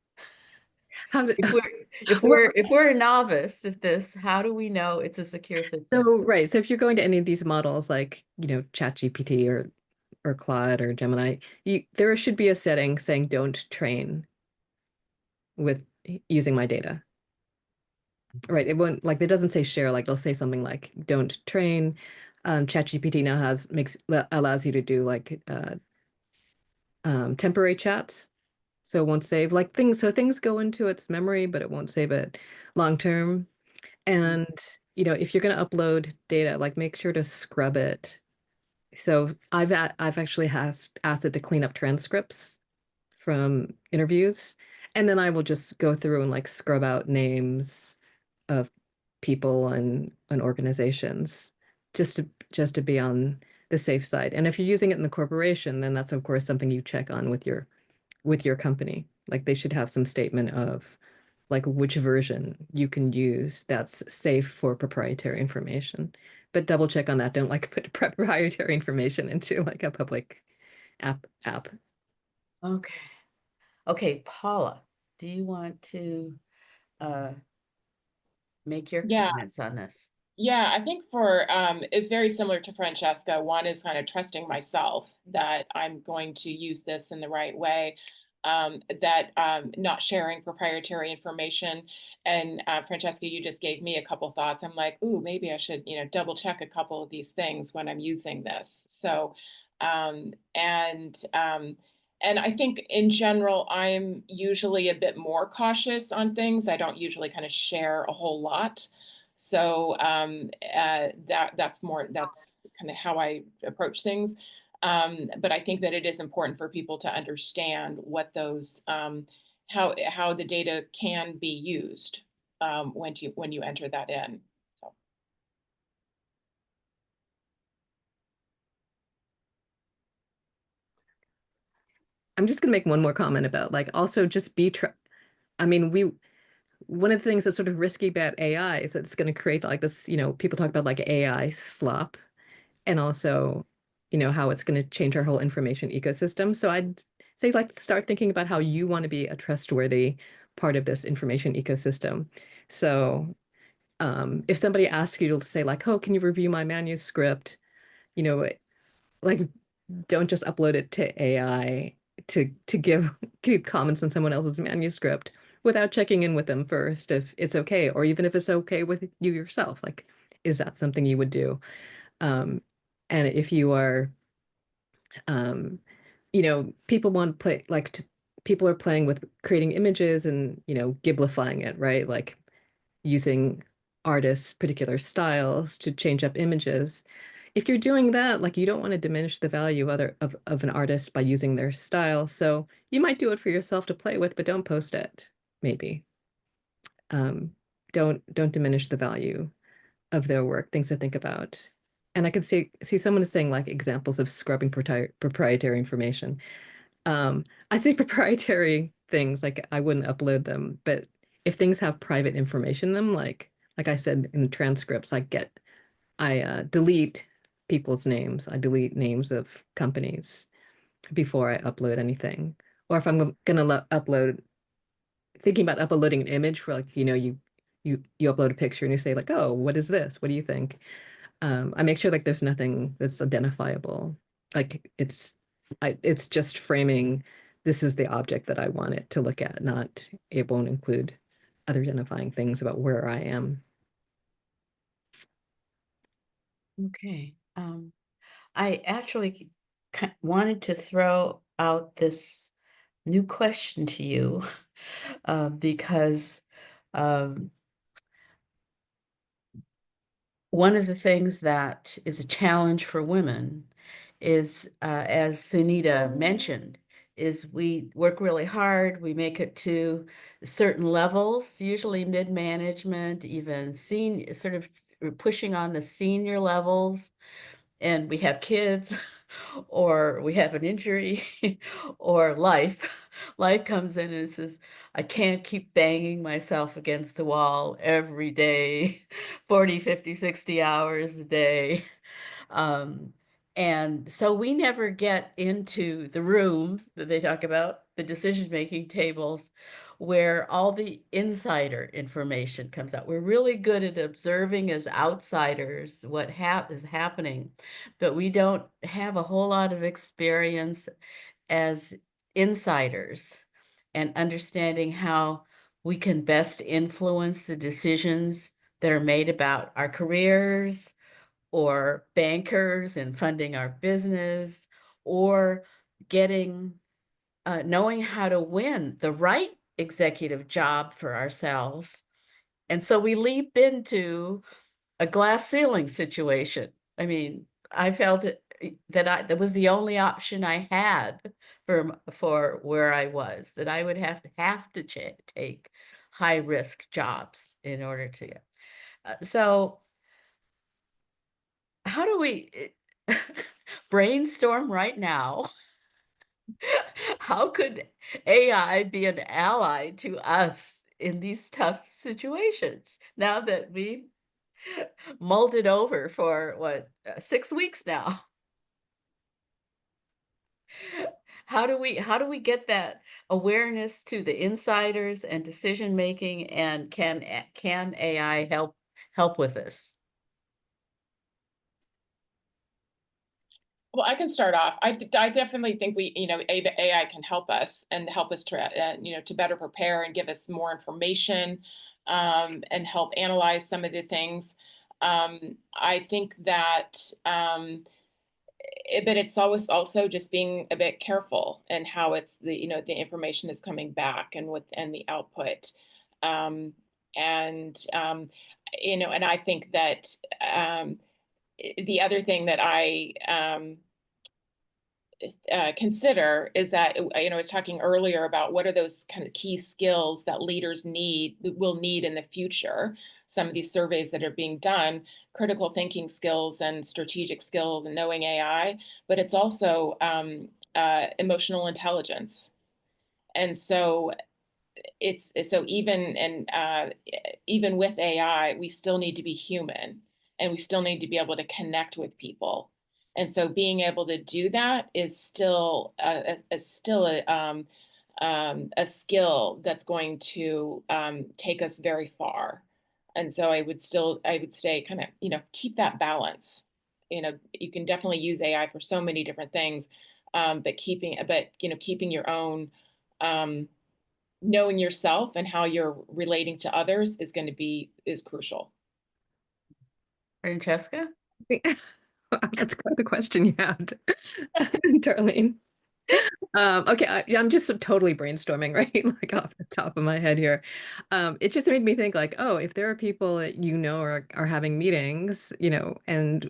S6: How do,
S3: If we're if
S6: well,
S3: we're if we're a novice at this, how do we know it's a secure system?
S6: so right, so if you're going to any of these models like, ChatGPT or Claude or Gemini, there should be a setting saying don't train with using my data. Right. It won't like it doesn't say share, like it'll say something like don't train. ChatGPT now allows you to do like temporary chats. So it won't save like things go into its memory, but it won't save it long term. And if you're gonna upload data, like make sure to scrub it. So I've actually asked it to clean up transcripts from interviews, and then I will just go through and like scrub out names of people and organizations just to be on the safe side. And if you're using it in the corporation, then that's of course something you check on with your company. Like they should have some statement of like which version you can use that's safe for proprietary information. But double check on that. Don't like put proprietary information into like a public app.
S3: Okay. Okay, Paula, do you want to uh make your
S4: Yeah,
S3: comments on this?
S4: yeah, I think for it's very similar to Francesca. One is kind of trusting myself that I'm going to use this in the right way, that not sharing proprietary information. And Francesca, you just gave me a couple thoughts. I'm like, ooh, maybe I should, double check a couple of these things when I'm using this. So, um, and um, and I think in general, I'm usually a bit more cautious on things. I don't usually kind of share a whole lot. So that's kind of how I approach things. But I think that it is important for people to understand what those how the data can be used when you enter that in. So.
S6: I'm just gonna make one more comment about like also just I mean, one of the things that's sort of risky about AI is that it's going to create like this, people talk about like AI slop and also, how it's going to change our whole information ecosystem. So I'd say like start thinking about how you want to be a trustworthy part of this information ecosystem. So if somebody asks you to say like, oh, can you review my manuscript? You know, like don't just upload it to AI to give comments on someone else's manuscript without checking in with them first if it's okay, or even if it's okay with you yourself. Like, is that something you would do? And if you are, people want to play like people are playing with creating images and giblifying it, right? Like using artists' particular styles to change up images. If you're doing that, like you don't want to diminish the value of an artist by using their style. So you might do it for yourself to play with, but don't post it, maybe. Um, don't diminish the value of their work, things to think about. and I could see someone is saying like examples of scrubbing proprietary information. I'd say proprietary things, like I wouldn't upload them, but if things have private information in them, like I said in the transcripts, I delete people's names. I delete names of companies before I upload anything. Or if I'm gonna upload, thinking about uploading an image for like, you upload a picture and you say like, oh, what is this? What do you think? I make sure like there's nothing that's identifiable. Like it's just framing, this is the object that I want it to look at, not, it won't include other identifying things about where I am.
S3: Okay. I actually wanted to throw out this new question to you because um, one of the things that is a challenge for women is, as Sunita mentioned, is we work really hard. We make it to certain levels, usually mid-management, even senior, sort of pushing on the senior levels, and we have kids or we have an injury or life comes in and says, I can't keep banging myself against the wall every day, 40, 50, 60 hours a day. Um, and so we never get into the room that they talk about, the decision-making tables, where all the insider information comes out. We're really good at observing as outsiders what is happening, but we don't have a whole lot of experience as insiders and understanding how we can best influence the decisions that are made about our careers, or bankers and funding our business, or getting knowing how to win the right executive job for ourselves. And so we leap into a glass ceiling situation. I mean, I felt that was the only option I had for where I was, that I would have to take high risk jobs in order to. So how do we brainstorm right now? How could AI be an ally to us in these tough situations now that we mulled it over for what, 6 weeks now? How do we get that awareness to the insiders and decision making, and can AI help with this?
S4: Well, I can start off. I definitely think AI can help us and help us to, to better prepare and give us more information, and help analyze some of the things. I think that, but it's always also just being a bit careful and how it's the information is coming back and the output. Um, and I think that, the other thing that I, consider is that, I was talking earlier about what are those kind of key skills that leaders will need in the future. Some of these surveys that are being done, critical thinking skills and strategic skills and knowing AI, but it's also emotional intelligence. And so even with AI, we still need to be human, and we still need to be able to connect with people. And so being able to do that is still a skill that's going to take us very far. And so I would say kind of, keep that balance. You can definitely use AI for so many different things, but keeping your own, knowing yourself and how you're relating to others is crucial.
S3: Francesca?
S6: That's quite the question you had, Darlene. Okay, I'm just totally brainstorming, right? Like off the top of my head here. It just made me think like, oh, if there are people that are having meetings, and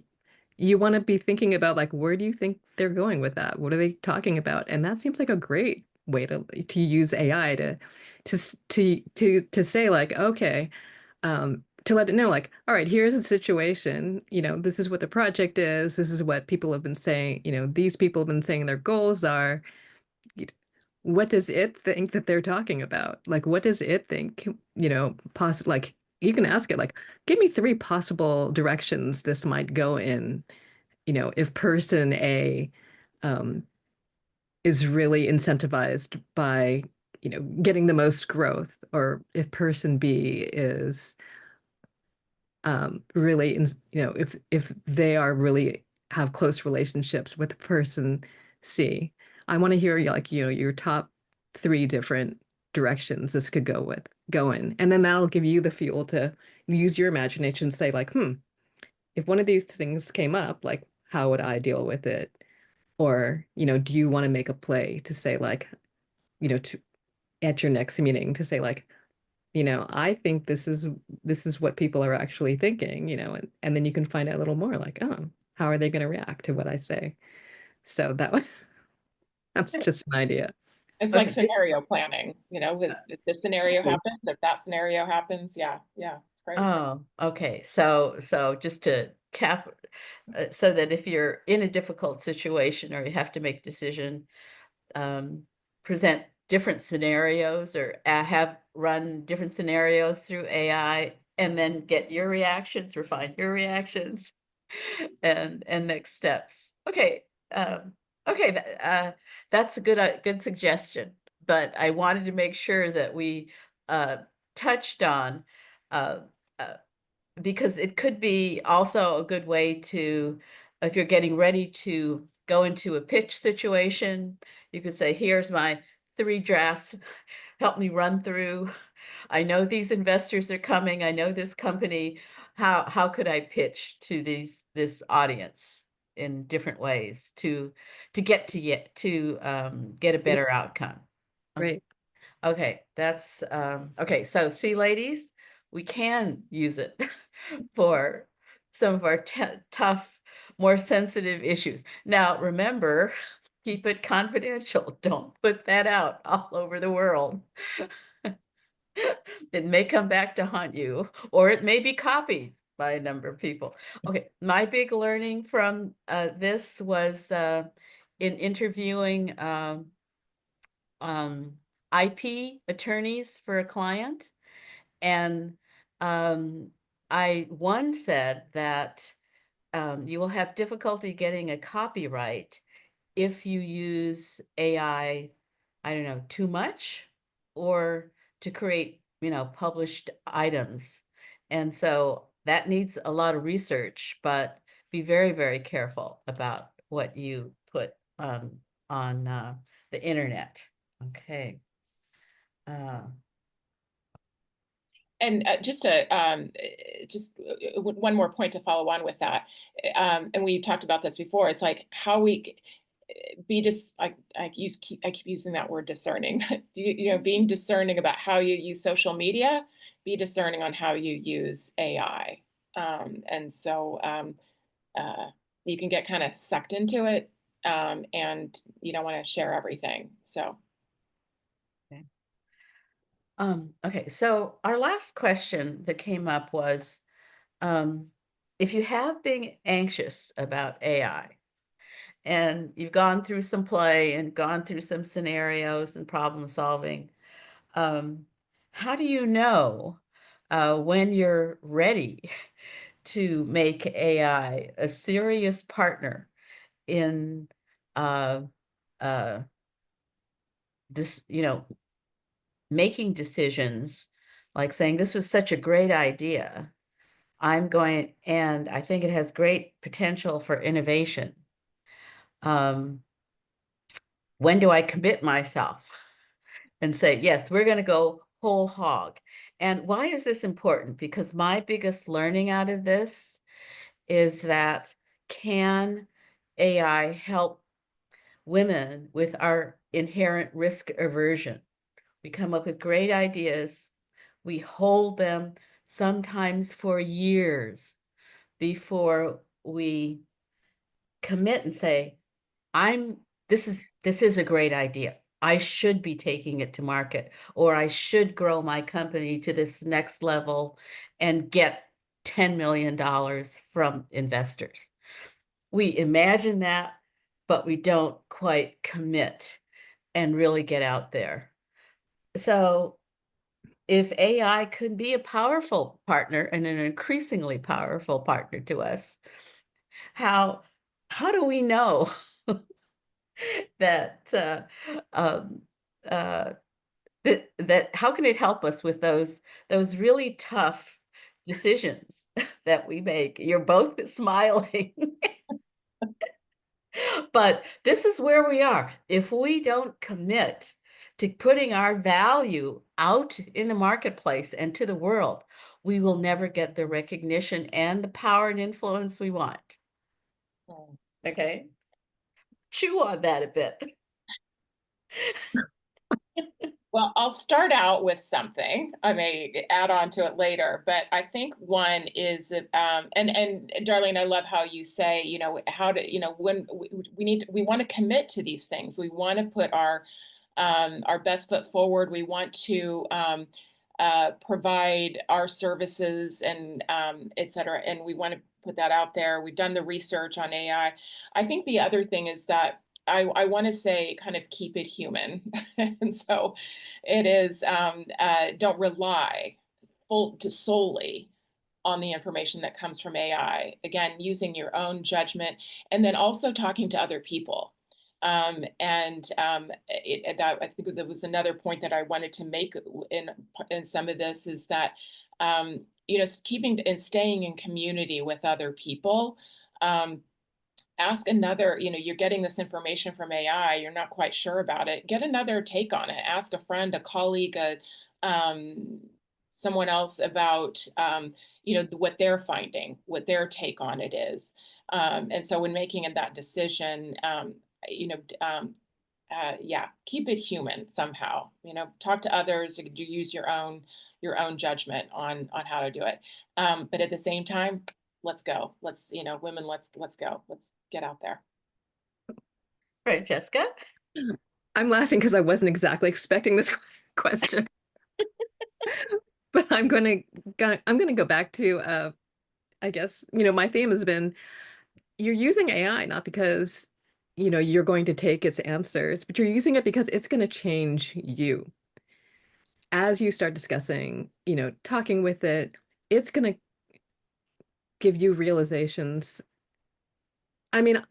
S6: you want to be thinking about like, where do you think they're going with that? What are they talking about? And that seems like a great way to use AI to say like, okay, to let it know, like, all right, here's the situation, this is what the project is, this is what people have been saying, these people have been saying their goals are. What does it think that they're talking about? Like, what does it think, like, you can ask it, like, give me 3 possible directions this might go in, if person A is really incentivized by, getting the most growth, or if person B is really, if they are really have close relationships with person C. I want to hear your top 3 different directions this could go in. And then that'll give you the fuel to use your imagination to say, like, if one of these things came up, like, how would I deal with it? Or, do you want to make a play to say, like, to at your next meeting to say, like, I think this is what people are actually thinking, and then you can find out a little more, like, oh, how are they going to react to what I say? So that's just an idea.
S4: It's
S3: Okay,
S4: like scenario planning, if this scenario happens, if that scenario happens, yeah, it's great.
S3: Oh, okay. So just to cap, so that if you're in a difficult situation or you have to make a decision, present different scenarios, or have run different scenarios through AI, and then get your reactions, refine your reactions, and next steps. Okay. Okay. That's a good suggestion. But I wanted to make sure that we touched on, uh, uh, because it could be also a good way to, if you're getting ready to go into a pitch situation, you could say, here's my 3 drafts, help me run through. I know these investors are coming, I know this company, how could I pitch to this audience in different ways to get a better outcome.
S6: Right.
S3: Okay, that's okay. So see, ladies, we can use it for some of our tough, more sensitive issues. Now, remember, keep it confidential. Don't put that out all over the world. It may come back to haunt you, or it may be copied by a number of people. Okay, my big learning from this was in interviewing IP attorneys for a client. And I one said that you will have difficulty getting a copyright if you use AI, I don't know, too much, or to create, published items. And so that needs a lot of research, but be very, very careful about what you put on the internet. Okay. Uh,
S4: And one more point to follow on with that, and we talked about this before. It's like how we be I keep using that word discerning, but being discerning about how you use social media, be discerning on how you use AI, and so you can get kind of sucked into it, and you don't want to share everything. So.
S3: Okay, so our last question that came up was, if you have been anxious about AI and you've gone through some play and gone through some scenarios and problem solving, how do you know when you're ready to make AI a serious partner in uh, uh, this, making decisions, like saying, this was such a great idea. And I think it has great potential for innovation. When do I commit myself and say, yes, we're going to go whole hog? And why is this important? Because my biggest learning out of this is that, can AI help women with our inherent risk aversion? We come up with great ideas. We hold them sometimes for years before we commit and say, this is a great idea. I should be taking it to market, or I should grow my company to this next level and get $10 million from investors. We imagine that, but we don't quite commit and really get out there. So if AI could be a powerful partner and an increasingly powerful partner to us, how do we know that um, uh, that how can it help us with those really tough decisions that we make? You're both smiling. But this is where we are. If we don't commit to putting our value out in the marketplace and to the world, we will never get the recognition and the power and influence we want. Okay? Chew on that a bit.
S4: Well, I'll start out with something. I may add on to it later, but I think one is, and Darlene, I love how you say, you know, how to, you know, when we want to commit to these things. We want to put our best foot forward. We want to provide our services and et cetera, and we want to put that out there. We've done the research on AI. I think the other thing is that I want to say kind of keep it human. And so it is, don't rely solely on the information that comes from AI. Again, using your own judgment and then also talking to other people. I think there was another point that I wanted to make in some of this is that, you know, keeping and staying in community with other people. Ask another, you know, you're getting this information from AI, you're not quite sure about it, get another take on it. Ask a friend, a colleague, someone else about, you know, what they're finding, what their take on it is. And so when making that decision, you know, yeah, keep it human somehow, you know, talk to others, you use your own judgment on how to do it. But at the same time, let's go. Let's, you know, women, let's go. Let's get out there.
S3: Right, Jessica?
S6: I'm laughing because I wasn't exactly expecting this question. But I'm gonna go back to I guess, you know, my theme has been you're using AI not because, you know, you're going to take its answers, but you're using it because it's going to change you. As you start discussing, you know, talking with it, it's going to give you realizations. I mean,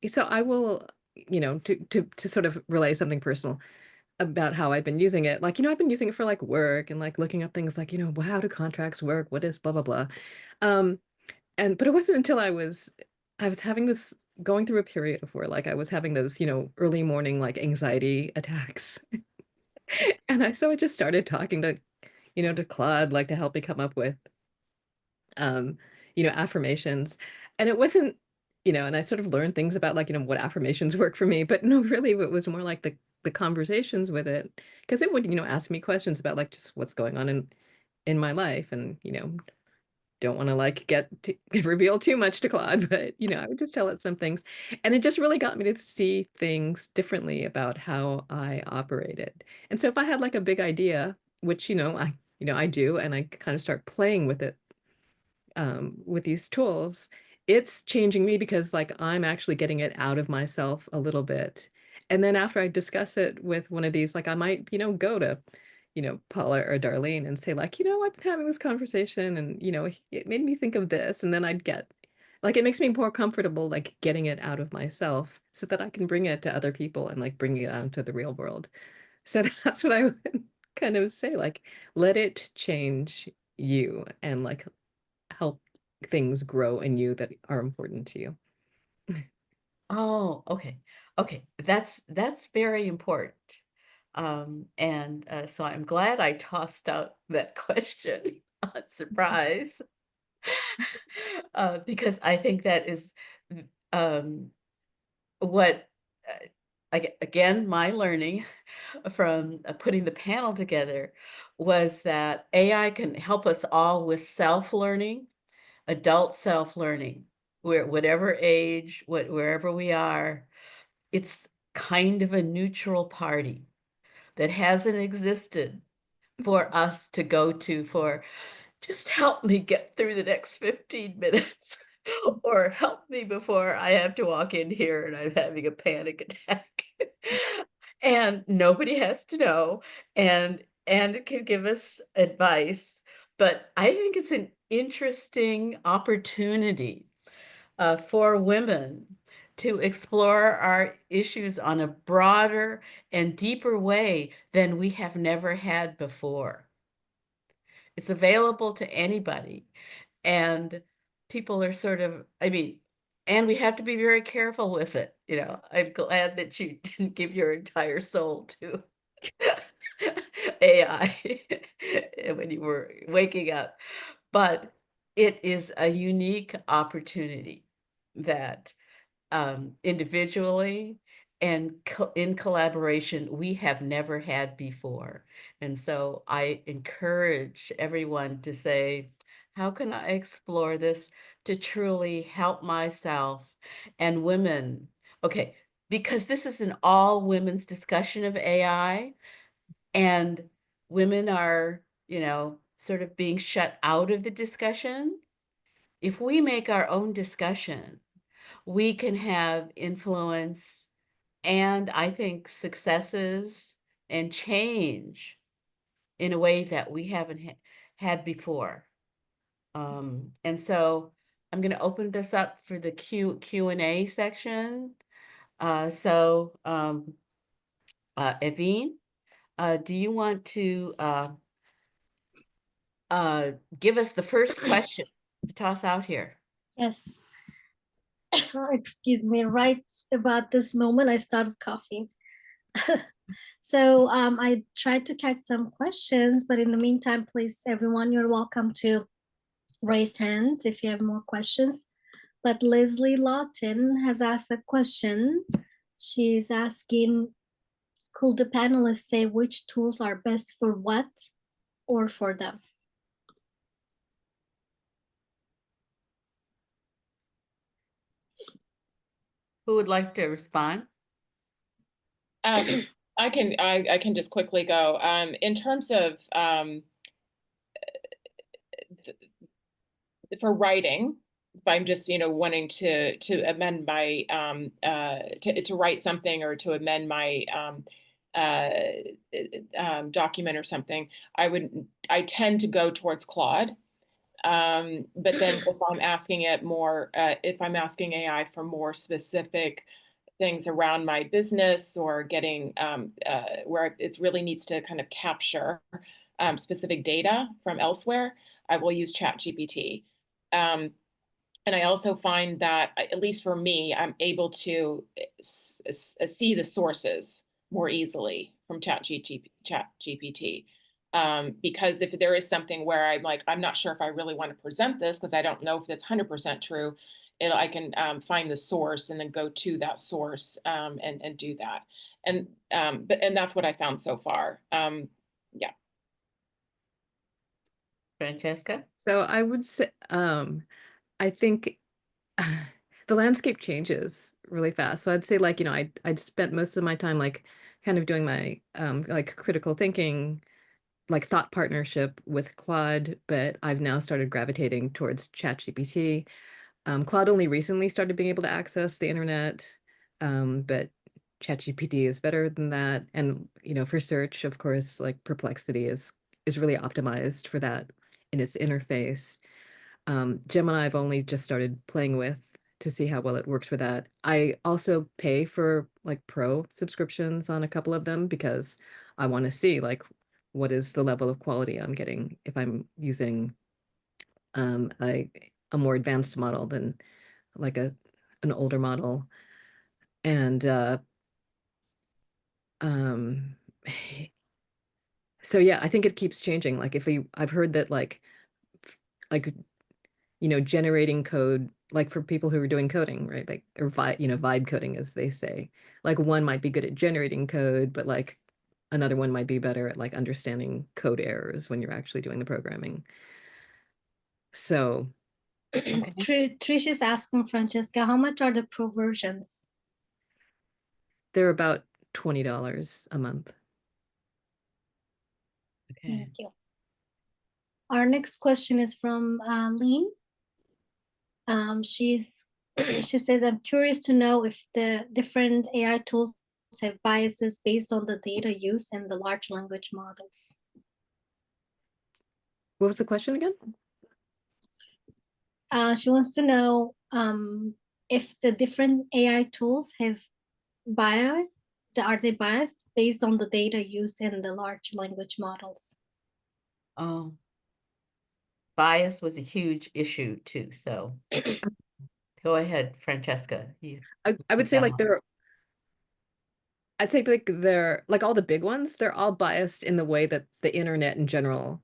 S6: so I will, you know, to sort of relay something personal about how I've been using it. Like, you know, I've been using it for like work and like looking up things like, you know, well, how do contracts work? What is blah blah blah. Um, but it wasn't until I was having this going through a period of where like I was having those, you know, early morning like anxiety attacks. And I just started talking to, you know, to Claude, like to help me come up with um, you know, affirmations. And it wasn't, you know, and I sort of learned things about like, you know, what affirmations work for me, but no, really it was more like the conversations with it. Because it would, you know, ask me questions about like just what's going on in my life. And, you know, don't want to like reveal too much to Claude, but you know, I would just tell it some things. And it just really got me to see things differently about how I operated. And so if I had like a big idea, which, you know, I do, and I kind of start playing with it with these tools, it's changing me because like I'm actually getting it out of myself a little bit. And then after I discuss it with one of these, like I might, you know, go to, you know, Paula or Darlene and say like, you know, I've been having this conversation and, you know, it made me think of this. And then I'd get like, it makes me more comfortable, like getting it out of myself so that I can bring it to other people and like bring it out into the real world. So that's what I would kind of say, like, let it change you and like help things grow in you that are important to you.
S3: Oh, okay. Okay. That's very important. So I'm glad I tossed out that question on surprise. Because I think that is um, what again, my learning from putting the panel together was that AI can help us all with self-learning, adult self-learning, where whatever age, wherever we are, it's kind of a neutral party that hasn't existed for us to go to for just help me get through the next 15 minutes or help me before I have to walk in here and I'm having a panic attack. And nobody has to know and it can give us advice, but I think it's an interesting opportunity for women to explore our issues on a broader and deeper way than we have never had before. It's available to anybody. And people are sort of, I mean, and we have to be very careful with it. I'm glad that you didn't give your entire soul to AI when you were waking up. But it is a unique opportunity that individually and in collaboration we have never had before. And so I encourage everyone to say, how can I explore this to truly help myself and women? Okay, because this is an all women's discussion of AI, and women are, sort of being shut out of the discussion. If we make our own discussion, we can have influence and I think successes and change in a way that we haven't had before. And so I'm going to open this up for the Q&A section. Evine, do you want to give us the first question to toss out here?
S5: Yes. Excuse me. Right about this moment, I started coughing. So I tried to catch some questions, but in the meantime, please, everyone, you're welcome to raise hands if you have more questions. But Leslie Lawton has asked a question. She's asking, could the panelists say which tools are best for what or for them?
S3: Who would like to respond?
S4: I can just quickly go. In terms of for writing, if I'm just wanting to amend my to write something or to amend my document or something, I tend to go towards Claude. But then if I'm asking it more, if I'm asking AI for more specific things around my business or getting where it really needs to kind of capture specific data from elsewhere, I will use ChatGPT. And I also find that, at least for me, I'm able to see the sources more easily from ChatGPT. Because if there is something where I'm like, I'm not sure if I really want to present this because I don't know if it's 100% true, I can find the source and then go to that source and do that. And that's what I found so far. Yeah.
S3: Francesca?
S6: So I would say, I think the landscape changes really fast. So I'd say like, I'd spent most of my time like kind of doing my like critical thinking, like thought partnership with Claude, but I've now started gravitating towards ChatGPT. Claude only recently started being able to access the internet, but ChatGPT is better than that. And for search, of course, like Perplexity is really optimized for that in its interface. Gemini I've only just started playing with to see how well it works for that. I also pay for like pro subscriptions on a couple of them because I want to see like what is the level of quality I'm getting if I'm using a more advanced model than like an older model. And um so yeah, I think it keeps changing. Like I've heard that like generating code, like for people who are doing coding, right? Like, or vibe coding, as they say. Like one might be good at generating code, but like another one might be better at like understanding code errors when you're actually doing the programming. So,
S5: Trish is asking Francesca, how much are the pro versions?
S6: they're about $20 a month.
S3: Okay.
S5: Thank you. Our next question is from Lean. She's she says, I'm curious to know if the different AI tools have biases based on the data used and the large language models.
S6: What was the question again?
S5: She wants to know if the different AI tools have bias, are they biased based on the data used in the large language models?
S3: Oh, bias was a huge issue too. So go ahead, Francesca.
S6: I would say like I'd say like they're like all the big ones, they're all biased in the way that the internet in general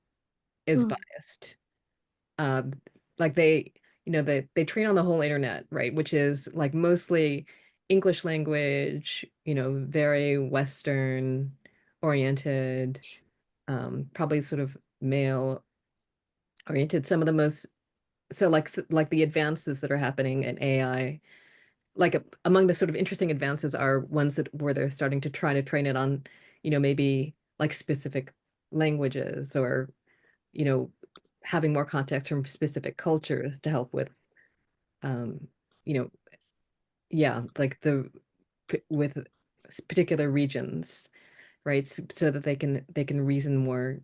S6: is biased. Like they train on the whole internet, right? Which is like mostly English language, very Western oriented, probably sort of male oriented. Some of the most so like the advances that are happening in AI, like among the sort of interesting advances are ones where they're starting to try to train it on, maybe like specific languages or, having more context from specific cultures to help with, you know, yeah, like with particular regions, right? So that they can reason more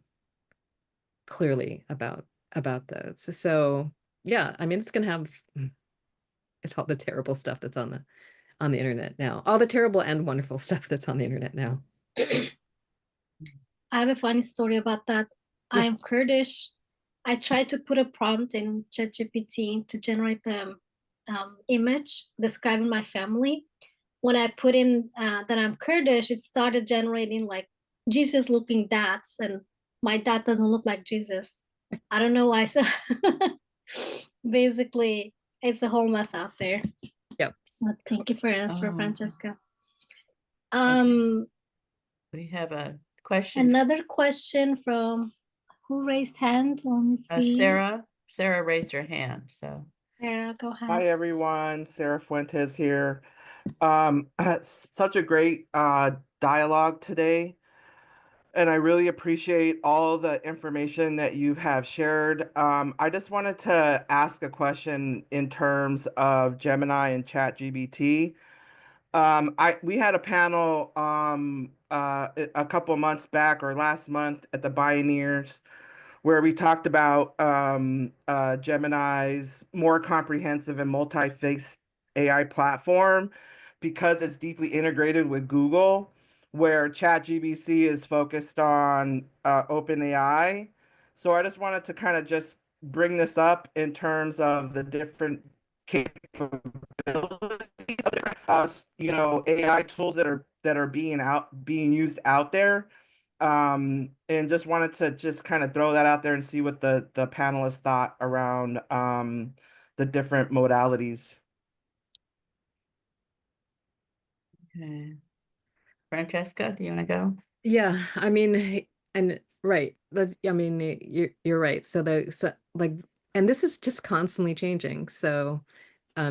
S6: clearly about those. So yeah, I mean, it's all the terrible stuff that's on the internet now. All the terrible and wonderful stuff that's on the internet now.
S5: I have a funny story about that.
S6: Yeah.
S5: I am Kurdish. I tried to put a prompt in ChatGPT to generate the image describing my family. When I put in that I'm Kurdish, it started generating like Jesus looking dads, and my dad doesn't look like Jesus. I don't know why. So basically, it's a whole mess out there.
S6: Yep.
S5: But thank you for your answer,
S3: Oh.
S5: Francesca.
S3: We have a question.
S5: Another question from who raised hand? Let me see.
S3: Sarah. Sarah raised her hand. So
S5: Sarah, go ahead.
S7: Hi everyone, Sarah Fuentes here. Such a great dialogue today, and I really appreciate all the information that you have shared. I just wanted to ask a question in terms of Gemini and ChatGPT. We had a panel a couple months back or last month at the Bioneers where we talked about Gemini's more comprehensive and multi-faced AI platform because it's deeply integrated with Google, where ChatGPT is focused on OpenAI. So I just wanted to kind of just bring this up in terms of the different capabilities, AI tools that are being used out there, and just wanted to just kind of throw that out there and see what the panelists thought around the different modalities.
S3: okay. Francesca, do you want to go?
S6: Yeah, I mean, and right. I mean, you're right. So and this is just constantly changing. So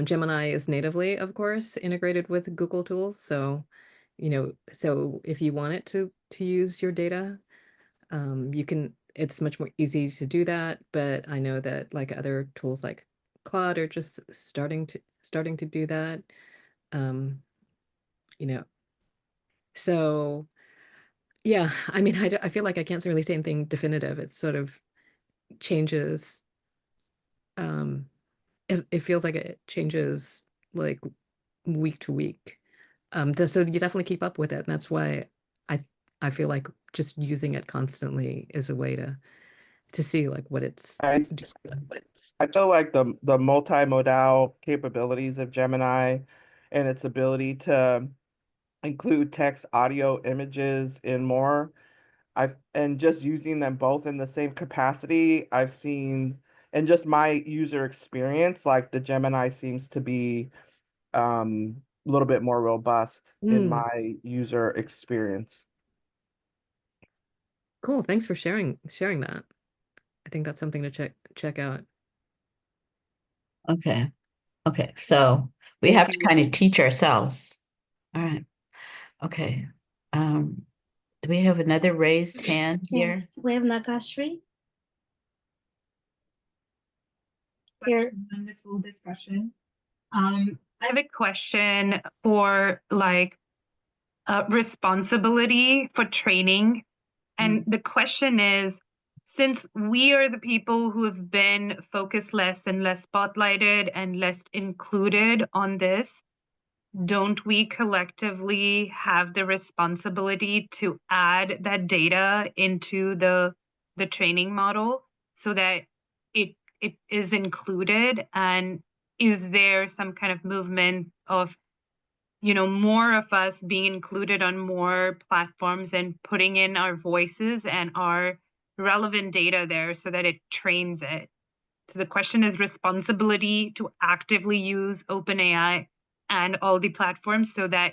S6: Gemini is natively, of course, integrated with Google tools. So, so if you want it to use your data, it's much more easy to do that. But I know that like other tools like Claude are just starting to do that. You know, so yeah, I mean, I feel like I can't really say anything definitive. It sort of changes. It feels like it changes like week to week. So you definitely keep up with it, and that's why I I feel like just using it constantly is a way to see like what it's
S7: I I feel like the multimodal capabilities of Gemini and its ability to include text, audio, images, and more. And just using them both in the same capacity, I've seen, and just my user experience, like the Gemini seems to be a little bit more robust in my user experience.
S6: Cool. Thanks for sharing that. I think that's something to check out.
S3: Okay. Okay. So we
S7: Thank
S3: have to
S7: you.
S3: kind of teach ourselves. All right. Okay. Do we have another raised hand here?
S5: Yes, we have Nagashri. Here.
S8: Wonderful discussion. I have a question for like responsibility for training. And the question is, since we are the people who have been focused less and less spotlighted and less included on this, don't we collectively have the responsibility to add that data into the training model so that it is included? And is there some kind of movement of, you know, more of us being included on more platforms and putting in our voices and our relevant data there so that it trains it? So the question is responsibility to actively use OpenAI and all the platforms so that,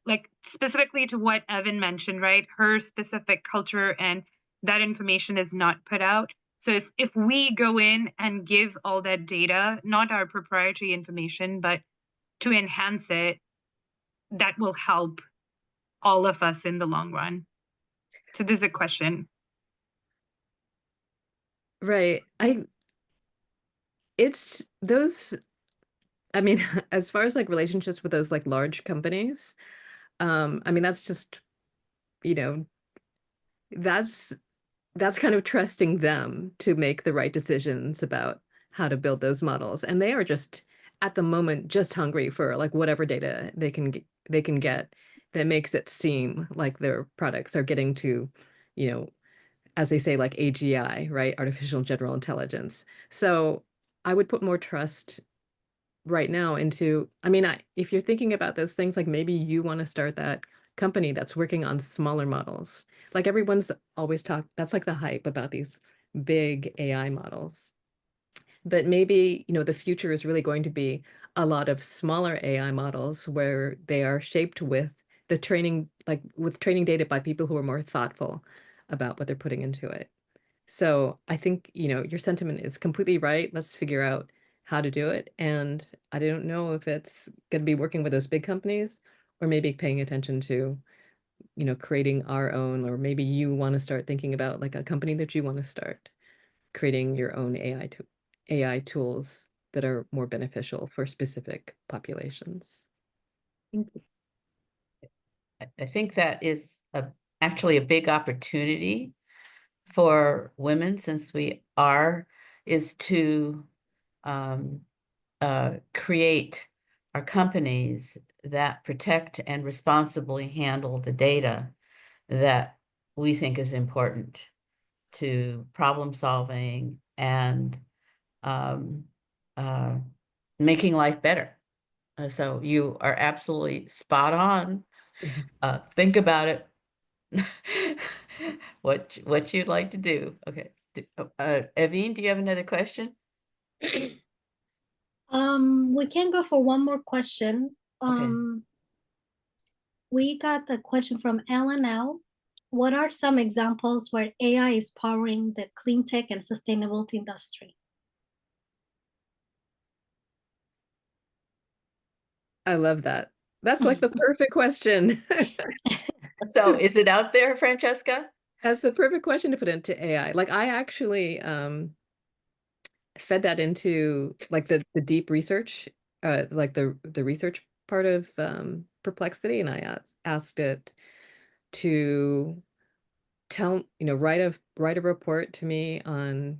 S8: like specifically to what Evan mentioned, right? Her specific culture and that information is not put out. So if we go in and give all that data, not our proprietary information, but to enhance it, that will help all of us in the long run. So there's a question.
S6: Right. It's those, I mean, as far as like relationships with those like large companies, I mean, that's just, you know, that's kind of trusting them to make the right decisions about how to build those models. And they are just at the moment just hungry for like whatever data they can get that makes it seem like their products are getting to, you know, as they say, like AGI, right? Artificial general intelligence. So I would put more trust right now into, I mean, if you're thinking about those things, like maybe you want to start that company that's working on smaller models. Like everyone's always that's like the hype about these big AI models. But maybe, you know, the future is really going to be a lot of smaller AI models where they are shaped with the training, like with training data by people who are more thoughtful about what they're putting into it. So I think, you know, your sentiment is completely right. Let's figure out how to do it. And I don't know if it's going to be working with those big companies or maybe paying attention to, you know, creating our own, or maybe you want to start thinking about like a company that you want to start creating your own AI tools that are more beneficial for specific populations.
S3: I think that is actually a big opportunity for women, since we is to create our companies that protect and responsibly handle the data that we think is important to problem solving and making life better. So you are absolutely spot on. Think about it. What you'd like to do. Okay. Evine, do you have another question?
S5: We can go for one more question.
S3: Okay.
S5: We got a question from LNL. What are some examples where AI is powering the clean tech and sustainability industry?
S6: I love that. That's like the perfect question.
S3: So is it out there, Francesca?
S6: That's the perfect question to put into AI. Like I actually fed that into like the deep research, like the research part of Perplexity, and I asked it to tell, you know, write a report to me on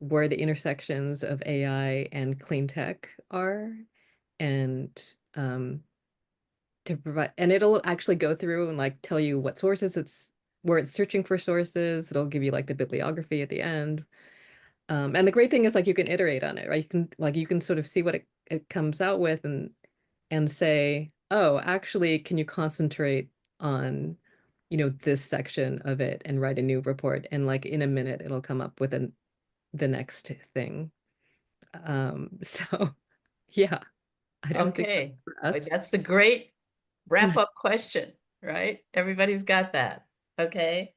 S6: where the intersections of AI and clean tech are, and to provide, and it'll actually go through and like tell you what sources where it's searching for sources. It'll give you like the bibliography at the end. And the great thing is like you can iterate on it, right? You can sort of see what it comes out with and say, oh, actually, can you concentrate on, you know, this section of it and write a new report? And like in a minute, it'll come up with the next thing. So yeah, I don't think that's
S3: Okay.
S6: for us.
S3: That's the great wrap-up question, right? Everybody's got that. Okay.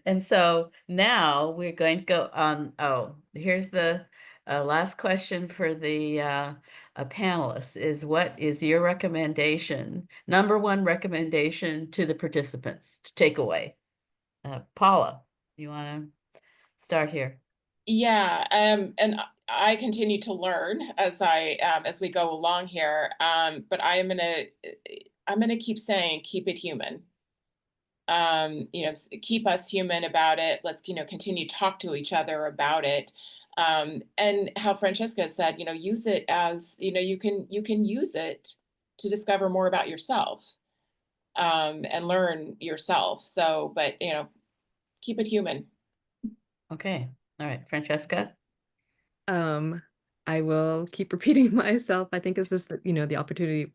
S3: And so now we're going to go on. Oh, here's the last question for the panelists is, what is your recommendation, number one recommendation to the participants to take away? Paula, you want to start here?
S4: Yeah, and I continue to learn as we go along here. But I'm gonna keep saying, keep it human. Keep us human about it. Let's, continue to talk to each other about it. And how Francesca said, use it as, you can use it to discover more about yourself, and learn yourself. So, but, keep it human.
S3: Okay. All right, Francesca.
S6: I will keep repeating myself. I think this is, the opportunity.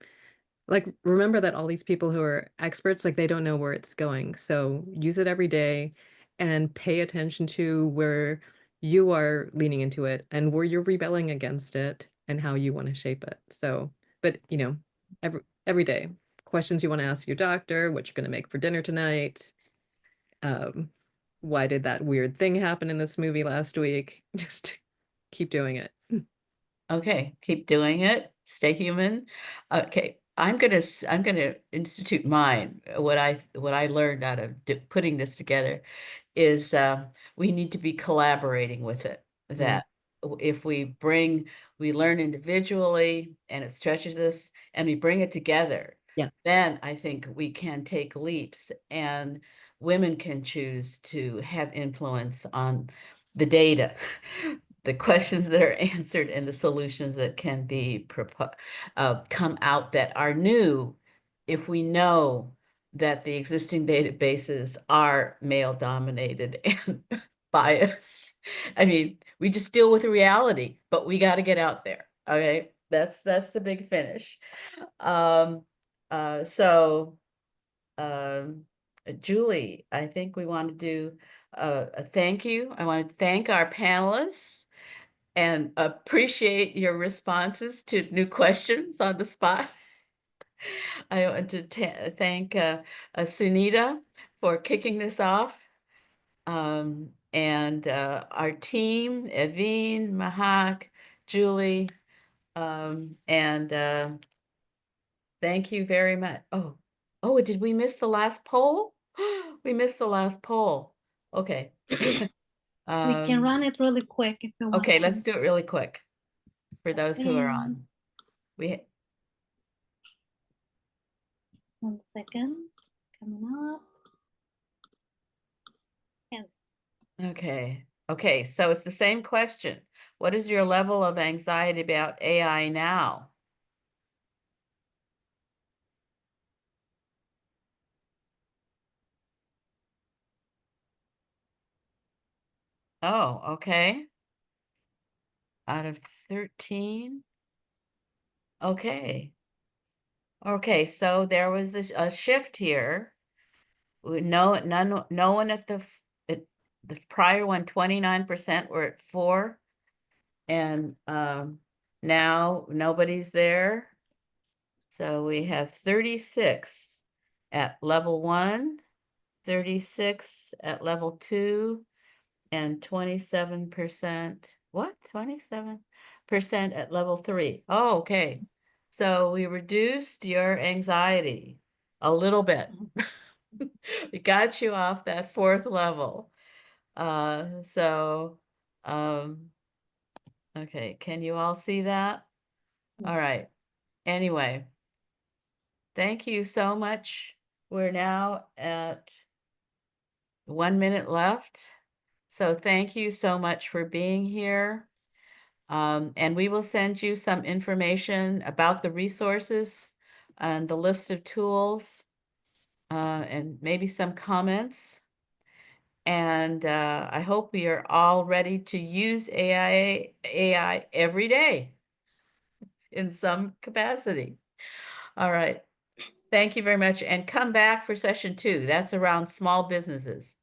S6: Like, remember that all these people who are experts, like, they don't know where it's going. So use it every day and pay attention to where you are leaning into it and where you're rebelling against it and how you want to shape it. So, but every day, questions you want to ask your doctor, what you're going to make for dinner tonight. Why did that weird thing happen in this movie last week? Just keep doing it.
S3: Okay, keep doing it. Stay human. Okay, I'm gonna institute mine. What I learned out of putting this together is we need to be collaborating with it. That if we learn individually and it stretches us, and we bring it together,
S6: Yeah.
S3: then I think we can take leaps, and women can choose to have influence on the data, the questions that are answered, and the solutions that can be come out that are new, if we know that the existing databases are male dominated and biased. I mean, we just deal with reality, but we got to get out there. Okay, that's the big finish. So Julie, I think we want to do a thank you. I want to thank our panelists and appreciate your responses to new questions on the spot. I want to thank Sunita for kicking this off, and our team, Evine, Mahak, Julie, and thank you very much. Oh, did we miss the last poll? We missed the last poll. Okay.
S5: We can run it really quick if you want
S3: Okay,
S5: to.
S3: let's do it really quick for those who are on. We
S5: 1 second, coming up. Yes.
S3: Okay, so it's the same question. What is your level of anxiety about AI now? Oh, okay. Out of 13. Okay. Okay, so there was a shift here. No one at the prior one, 29% were at 4. And now nobody's there. So we have 36 at level 1, 36 at level 2, and 27%. What? 27% at level 3. Oh, okay. So we reduced your anxiety a little bit. We got you off that 4th level. Okay, can you all see that? All right. Anyway, thank you so much. We're now at 1 minute left. So thank you so much for being here. And we will send you some information about the resources and the list of tools, and maybe some comments. And I hope we are all ready to use AI every day in some capacity. All right. Thank you very much. And come back for session 2. That's around small businesses.